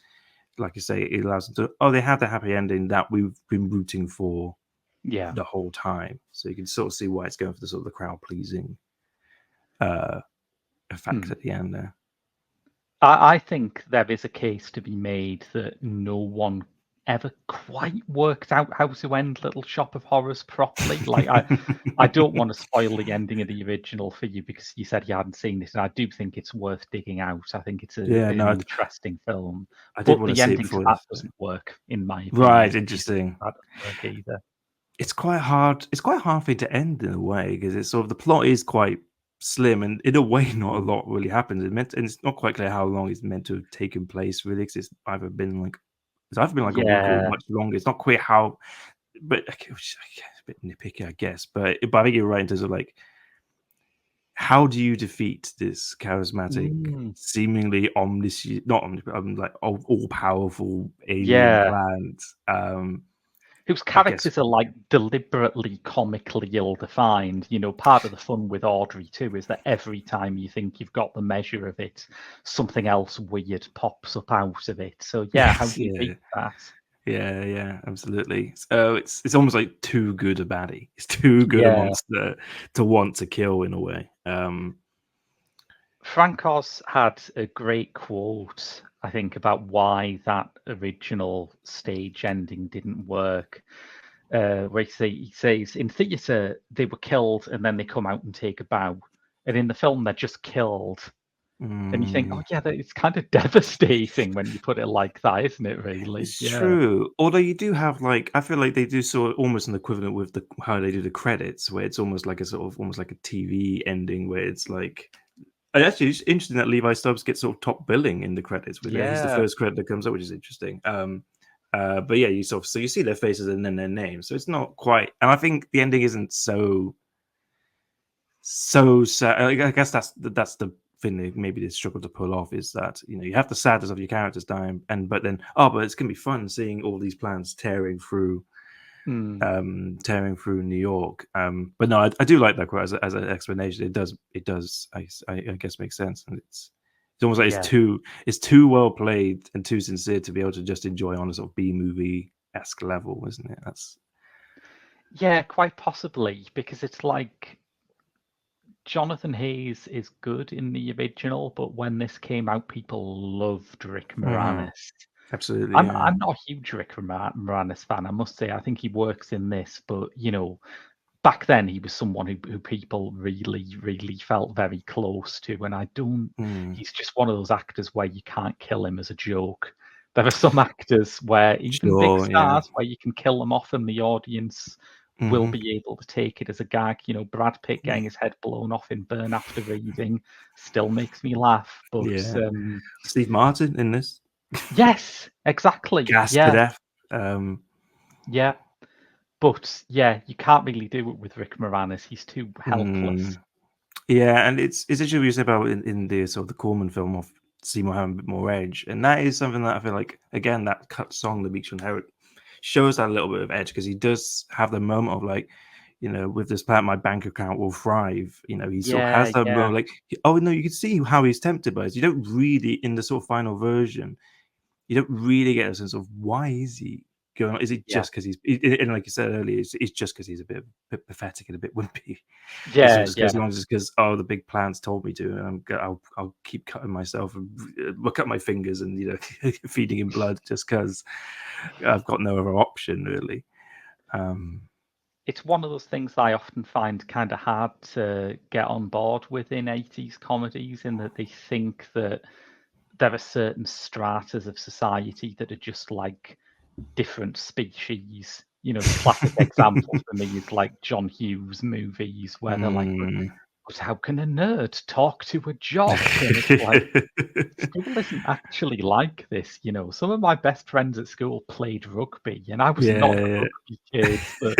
like you say, it allows them to, they have the happy ending that we've been rooting for the whole time. So you can sort of see why it's going for the sort of the crowd pleasing effect at the end there. I think there is a case to be made that no one ever quite worked out how to end Little Shop of Horrors properly. Like I don't want to spoil the ending of the original for you because you said you hadn't seen this, and I do think it's worth digging out. I think it's an interesting film. But the ending to that doesn't work, in my opinion. Right, interesting. That doesn't work either. It's quite hard. It's quite hard for it to end in a way because it's sort of the plot is quite slim, and in a way, not a lot really happens. And it's not quite clear how long it's meant to have taken place. Really, because it's either been like a week or much longer. It's not clear how, but it's a bit nitpicky, I guess. But I think you're right in terms of like, how do you defeat this charismatic, seemingly omniscient, not omnipotent, like all-powerful alien plant? Whose characters are like deliberately comically ill-defined. You know, part of the fun with Audrey II is that every time you think you've got the measure of it, something else weird pops up out of it. So how do you beat that? Yeah, absolutely. So it's almost like too good a baddie. It's too good a monster to want to kill in a way. Frank Oz had a great quote, I think, about why that original stage ending didn't work. Where he says, in theatre, they were killed and then they come out and take a bow. And in the film, they're just killed. And you think, it's kind of devastating when you put it like that, isn't it, really? It's true. Although you do have, like, I feel like they do sort of almost an equivalent with how they do the credits, where it's almost like a TV ending, where it's like, and actually, it's interesting that Levi Stubbs gets sort of top billing in the credits. He's the first credit that comes up, which is interesting. But yeah, you see their faces and then their names, so it's not quite. And I think the ending isn't so sad. I guess that's the thing that maybe they struggle to pull off, is that, you know, you have the sadness of your characters dying, but it's gonna be fun seeing all these plants tearing through New York. But no, I do like that quote as an explanation. It does I guess make sense, and it's almost like it's too well played and too sincere to be able to just enjoy on a sort of B movie-esque level, isn't it? That's quite possibly, because it's like Jonathan Hayes is good in the original, but when this came out, people loved Rick Moranis. Absolutely. I'm not a huge Rick Moranis fan, I must say. I think he works in this, but, you know, back then he was someone who people really felt very close to, and I don't. He's just one of those actors where you can't kill him as a joke. There are some actors where even big Sure, yeah. stars where you can kill them off and the audience will be able to take it as a gag. You know, Brad Pitt getting his head blown off in Burn After Reading still makes me laugh. But Yeah. Steve Martin in this. yes, exactly. Gassed to Yeah, death. yeah. But yeah, you can't really do it with Rick Moranis. He's too helpless. Yeah, and it's interesting what you said about in the sort of the Corman film of Seymour having a bit more edge, and that is something that I feel like, again, that cut song, The Beach Inherit, shows that a little bit of edge, because he does have the moment of like, you know, with this plan, my bank account will thrive. You know, he sort of has that Yeah. moment, like, oh no, you can see how he's tempted by it. You don't really, in the sort of final version, you don't really get a sense of why is he going on. Is it Yeah. just because and like you said earlier, it's just because he's a bit pathetic and a bit wimpy. He sort Yeah, of just yeah. goes along just because, oh, the big plans told me to, and I'll keep cutting myself and cut my fingers and, you know, feeding him blood just because I've got no other option really. It's one of those things I often find kind of hard to get on board with in 80s comedies, in that they think that there are certain stratas of society that are just like different species. You know, the classic example for me is like John Hughes movies where they're like, but how can a nerd talk to a jock? And it's like, school isn't actually like this, you know. Some of my best friends at school played rugby, and I was not a Yeah. rugby kid. But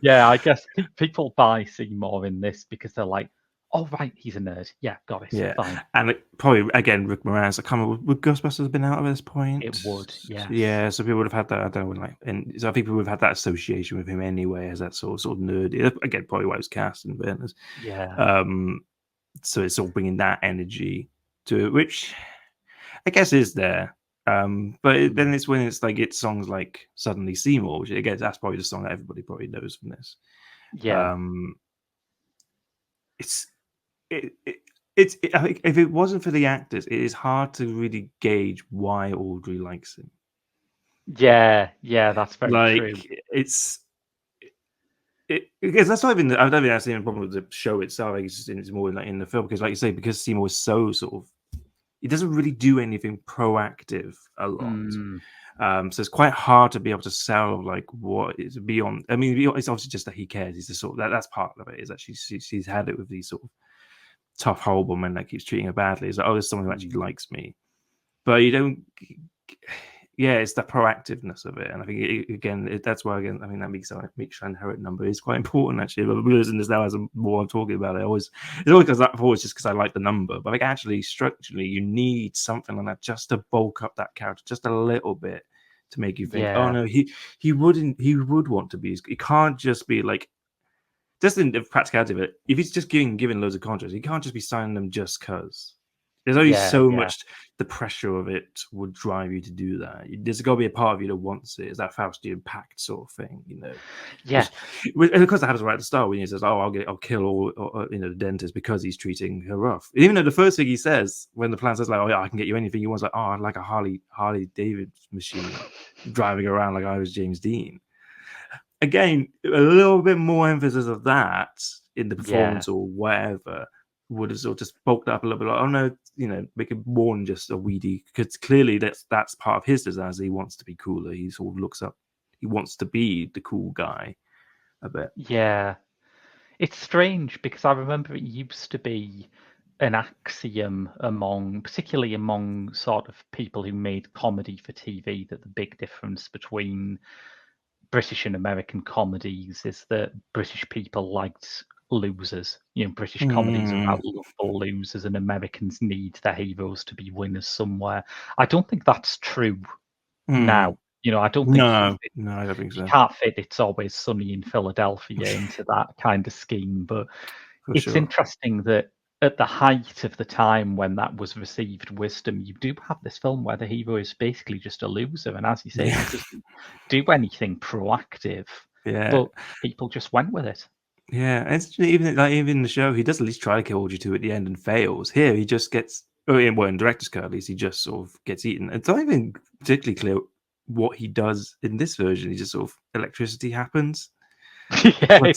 yeah, I guess people buy Seymour in this because they're like, "Oh right, he's a nerd. Yeah, got it. Yeah, Fine." and probably again Rick Moranis. I can't remember, would Ghostbusters have been out at this point? It would, yes. Yeah, so people would have had that. I don't know, like, and so I think people would have had that association with him anyway, as that sort of nerdy. Again, probably why he was cast in fairness. Yeah. So it's sort of bringing that energy to it, which I guess is there. But then it's when it's like, it's songs like Suddenly Seymour, which again, that's probably the song that everybody probably knows from this. Yeah. I think if it wasn't for the actors, it is hard to really gauge why Audrey likes him. Yeah, that's very true. Like, because that's not even. I don't think that's even a problem with the show itself. I guess it's more like in the film, because, like you say, because Seymour is so sort of, he doesn't really do anything proactive a lot. So it's quite hard to be able to sell like what is beyond. I mean, it's obviously just that he cares. He's the sort of, that's part of it. Is that she's had it with these sort of tough, horrible men that keeps treating her badly. It's like, oh, there's someone who actually likes me, but you don't. Yeah, it's the proactiveness of it, and I think that's why, again, I mean, that makes sure inherit number is quite important actually. But I'm realizing this now as more I'm talking about it. It's always because that always just because I like the number, but like, actually structurally, you need something like that just to bulk up that character just a little bit to make you think, oh no, he would want to be. He can't just be like, just in the practicality of it, if he's just given loads of contracts, he can't just be signing them just because. There's only so much the pressure of it would drive you to do that. There's got to be a part of you that wants it. It's that Faustian pact sort of thing, you know. Yeah. And of course, that happens right at the start when he says, "Oh, I'll kill all the dentist because he's treating her rough." And even though the first thing he says when the plan says, like, "Oh yeah, I can get you anything you want," like, "Oh, I'd like a Harley David machine driving around like I was James Dean." Again, a little bit more emphasis of that in the performance or whatever would have sort of just bulked up a little bit. Like, oh no, you know, make it more than just a weedy, because clearly that's part of his desire. He wants to be cooler. He sort of looks up. He wants to be the cool guy a bit. Yeah. It's strange because I remember it used to be an axiom particularly among sort of people who made comedy for TV, that the big difference between British and American comedies is that British people liked losers. You know, British comedies are about lovable losers, and Americans need their heroes to be winners somewhere. I don't think that's true now. You know, I don't think I don't think so. you can't fit It's Always Sunny in Philadelphia into that kind of scheme. But it's interesting that at the height of the time when that was received wisdom, you do have this film where the hero is basically just a loser, and as you say, he doesn't do anything proactive. But people just went with it. Yeah, and it's even in the show, he does at least try to kill Audrey II at the end and fails. Here, he just gets, in director's cut at least, he just sort of gets eaten. It's not even particularly clear what he does in this version. He just sort of, electricity happens. Yeah, But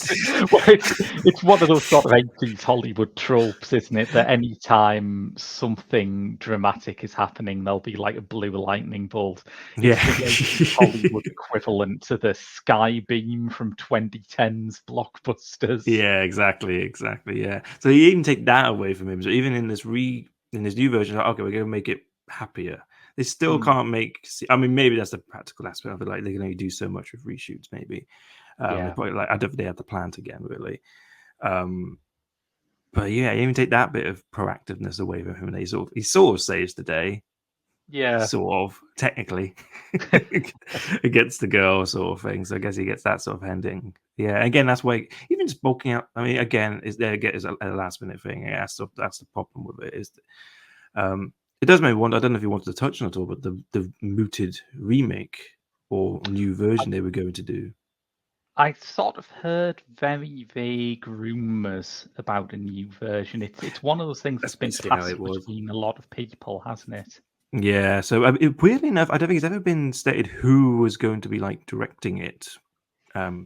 it's one of those sort of 80s Hollywood tropes, isn't it? That any time something dramatic is happening, there'll be like a blue lightning bolt. yeah. It's the 80s Hollywood equivalent to the sky beam from 2010's blockbusters. Yeah, exactly. Yeah. So you even take that away from him. So even in this new version, like, okay, we're going to make it happier. They still Mm, can't make. I mean, maybe that's the practical aspect of it. Like they can only do so much with reshoots. Maybe they yeah. probably like I don't think they have the plant again really. Um, but yeah, even take that bit of proactiveness away from him, and he sort of saves the day, Yeah. sort of technically against the girl sort of thing. So I guess he gets that sort of ending. Yeah, again, that's why even just bulking out. I mean, again, is there again is a last minute thing. Yeah, that's the problem with it. It does make me wonder. I don't know if you wanted to touch on it at all, but the mooted remake or new version they were going to do. I sort of heard very vague rumours about a new version. It's one of those things That's that's been basically how passed it was. between a lot of people, hasn't it? Yeah. So weirdly enough, I don't think it's ever been stated who was going to be like directing it.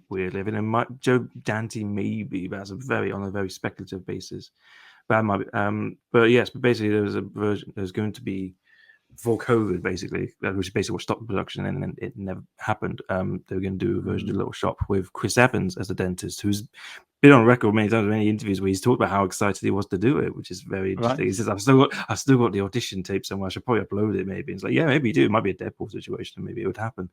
Weirdly, I mean, it might Joe Dante maybe, but that's on a very speculative basis. But but yes, but basically there was a version. There's going to be before COVID, basically, which is basically what stopped the production, and then it never happened. They were going to do a version of Little Shop with Chris Evans as the dentist, who's been on record many times in many interviews where he's talked about how excited he was to do it, which is very interesting. Right. He says, "I've still got the audition tape somewhere. I should probably upload it, maybe." And it's like, yeah, maybe you do. It might be a Deadpool situation, maybe it would happen.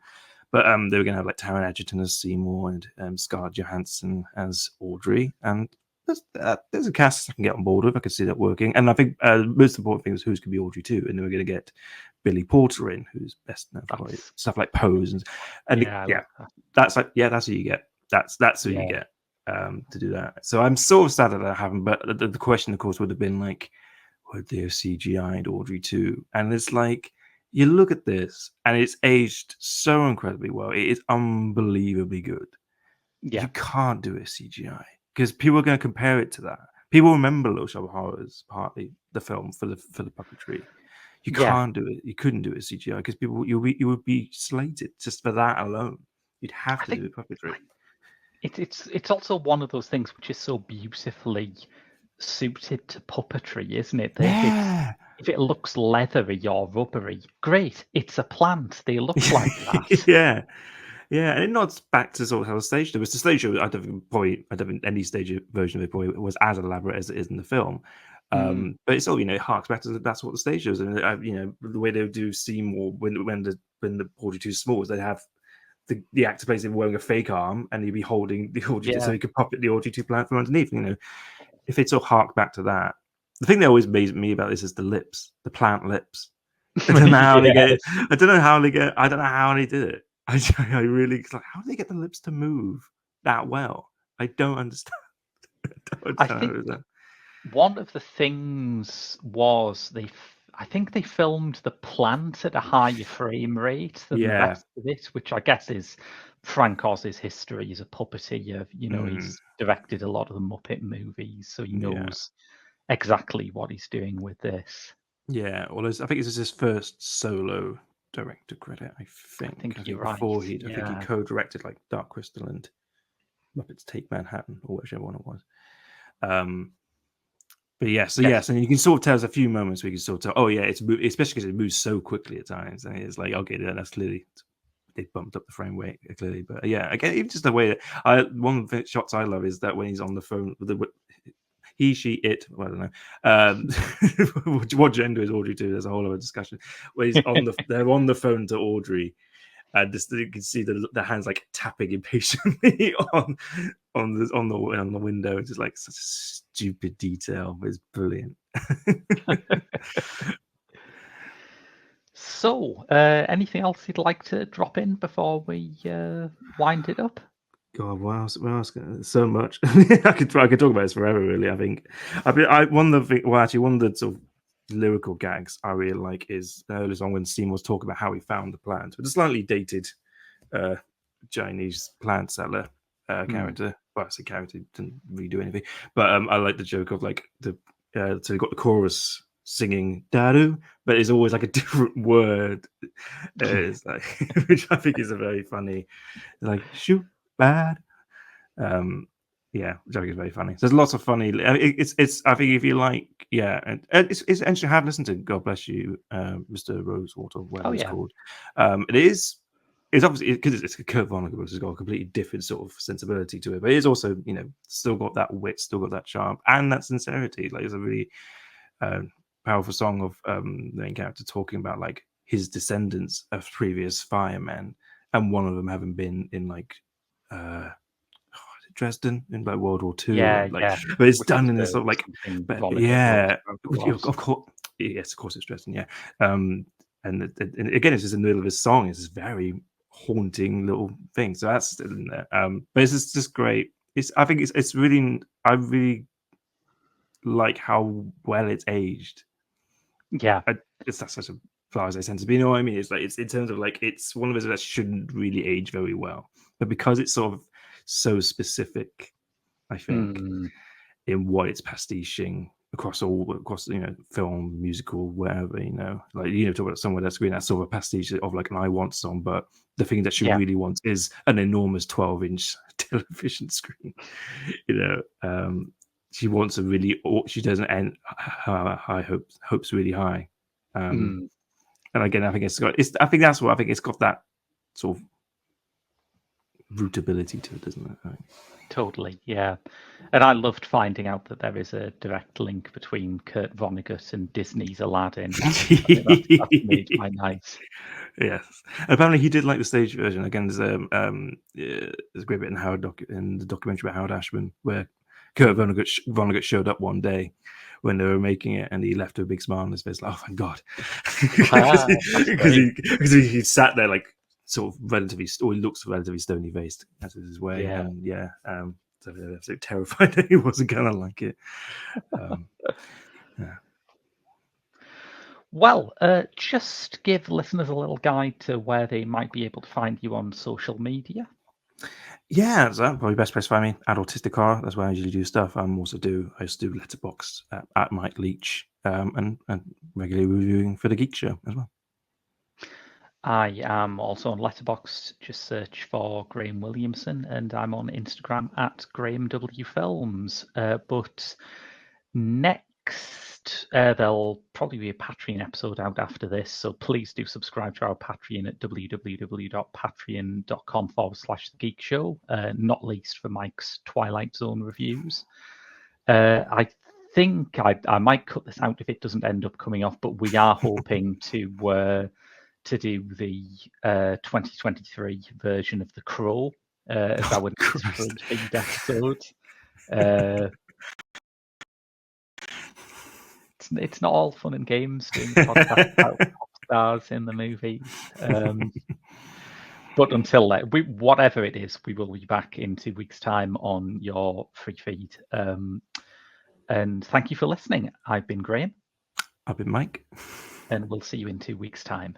But they were going to have like Taron Egerton as Seymour and Scarlett Johansson as Audrey, and there's a cast I can get on board with. I could see that working. And I think the most important thing was who's going to be Audrey II, and then we're going to get Billy Porter in, who's best known for stuff like Pose, Yeah, I love that. that's who you get. That's who you Yeah. get to do that. So I'm sort of sad that I haven't. But the question, of course, would have been like, would they have CGI'd Audrey II? And it's like, you look at this, and it's aged so incredibly well. It is unbelievably good. Yeah. You can't do a CGI because people are going to compare it to that. People remember Little Shop of Horrors, partly the film for the puppetry. You Yeah. can't do it. You couldn't do it CGI because you would be slated just for that alone. You'd have I to do think it puppetry. it's also one of those things which is so beautifully suited to puppetry, isn't it? That Yeah. if it looks leathery or rubbery, great. It's a plant. They look like that. Yeah. Yeah, and it nods back to sort of how the stage show was. The stage show, I don't think any stage version of it probably was as elaborate as it is in the film. Mm, But it's all, it harks back to that's what the stage shows, and the way they would do Seymour when the Audrey 2 small is they have the actor basically wearing a fake arm, and he'd be holding the Audrey 2 so yeah. he could pop it the Audrey 2 plant from underneath. If it's all hark back to that, the thing that always amazed me about this is the lips, the plant lips. I don't know how they get it. Yes. I don't know how they get. I don't know how they did it. I really like how do they get the lips to move that well? I don't understand. I think one of the things was I think they filmed the plant at a higher frame rate than the Yeah. rest of it, which I guess is Frank Oz's history as a puppeteer. He's directed a lot of the Muppet movies, so he knows exactly what he's doing with this. Yeah. Well, I think this is his first solo director credit. I think you're before right. I think he Yeah. co-directed like Dark Crystal and Muppets Take Manhattan or whichever one it was. But yes, and you can sort of tell there's a few moments where you can sort of tell, oh yeah, especially because it moves so quickly at times, and it's like, okay, that's clearly they bumped up the frame rate clearly. But yeah, again, even just the way that one of the shots I love is that when he's on the phone with he, she, it, well, I don't know, what gender is Audrey to? There's a whole other discussion. Where they're on the phone to Audrey. And you can see the hands like tapping impatiently on the window. It's just like such a stupid detail. It's brilliant. So, anything else you'd like to drop in before we wind it up? God, what else? So much. I could talk about this forever. Really, I think. One of the sort of lyrical gags I really like is earlier on when Seymour's talking about how he found the plant, with a slightly dated Chinese plant seller character. Well, I say character, didn't really do anything, but I like the joke of like so you got the chorus singing "Daru," but it's always like a different word. It's like, which I think is a very funny, like shoot bad. Yeah, which I think is very funny. There's lots of funny. It's. I think if you like, yeah, and it's interesting. I have listened to God Bless You, Mr. Rosewater, whatever it's called. It is. It's obviously because it's Kurt Vonnegut, which has got a completely different sort of sensibility to it, but it's also, you know, still got that wit, still got that charm, and that sincerity. Like, it's a really powerful song of the main character talking about like his descendants of previous firemen, and one of them having been in like Dresden in like World War II, Yeah, and like, yeah. but it's Which done is in this the sort of like, something but Vonnegut wrote yeah, about a lot. of course, yes, of course it's Dresden, yeah. And again, it's just in the middle of his song. It's this very haunting little thing, so that's still in there. But it's just great. I think it's really, I really like how well it's aged. Yeah. It's not such a far as I sense to be. You know what I mean? It's like, it's in terms of like, it's one of those that shouldn't really age very well, but because it's sort of so specific, I think, in what it's pastiching across, you know, film, musical, wherever, you know, like, you know, talk about somewhere that's green, that's sort of a pastiche of like an I Want song, but the thing that she really wants is an enormous 12-inch television screen. You know, she wants a really, she doesn't end high hopes really high. And again, I think I think that's what I think, it's got that sort of rootability to it, doesn't it? Right? Totally, yeah. And I loved finding out that there is a direct link between Kurt Vonnegut and Disney's Aladdin. I think that's made quite nice. Yes, apparently he did like the stage version. Again, there's a great bit in in the documentary about Howard Ashman, where Kurt Vonnegut showed up one day when they were making it, and he left with a big smile on his face, like, "Oh, thank God," because he sat there like sort of relatively, or he looks relatively stony faced, as is his way, and yeah, so they're absolutely terrified that he wasn't gonna like it. Yeah. Well, just give listeners a little guide to where they might be able to find you on social media. Yeah, so probably best place to find me at Autistic. That's where I usually do stuff. I used to do Letterboxd at Mike Leach, and regularly reviewing for the Geek Show as well. I am also on Letterboxd. Just search for Graham Williamson, and I'm on Instagram at Graham W Films. But next, there'll probably be a Patreon episode out after this, so please do subscribe to our Patreon at www.patreon.com/The Geek Show, not least for Mike's Twilight Zone reviews. I think I might cut this out if it doesn't end up coming off, but we are hoping to do the 2023 version of The Crow as our next free feed episode. It's not all fun and games doing a podcast about pop stars in the movies. But until then, whatever it is, we will be back in 2 weeks' time on your free feed. And thank you for listening. I've been Graham. I've been Mike. And we'll see you in 2 weeks' time.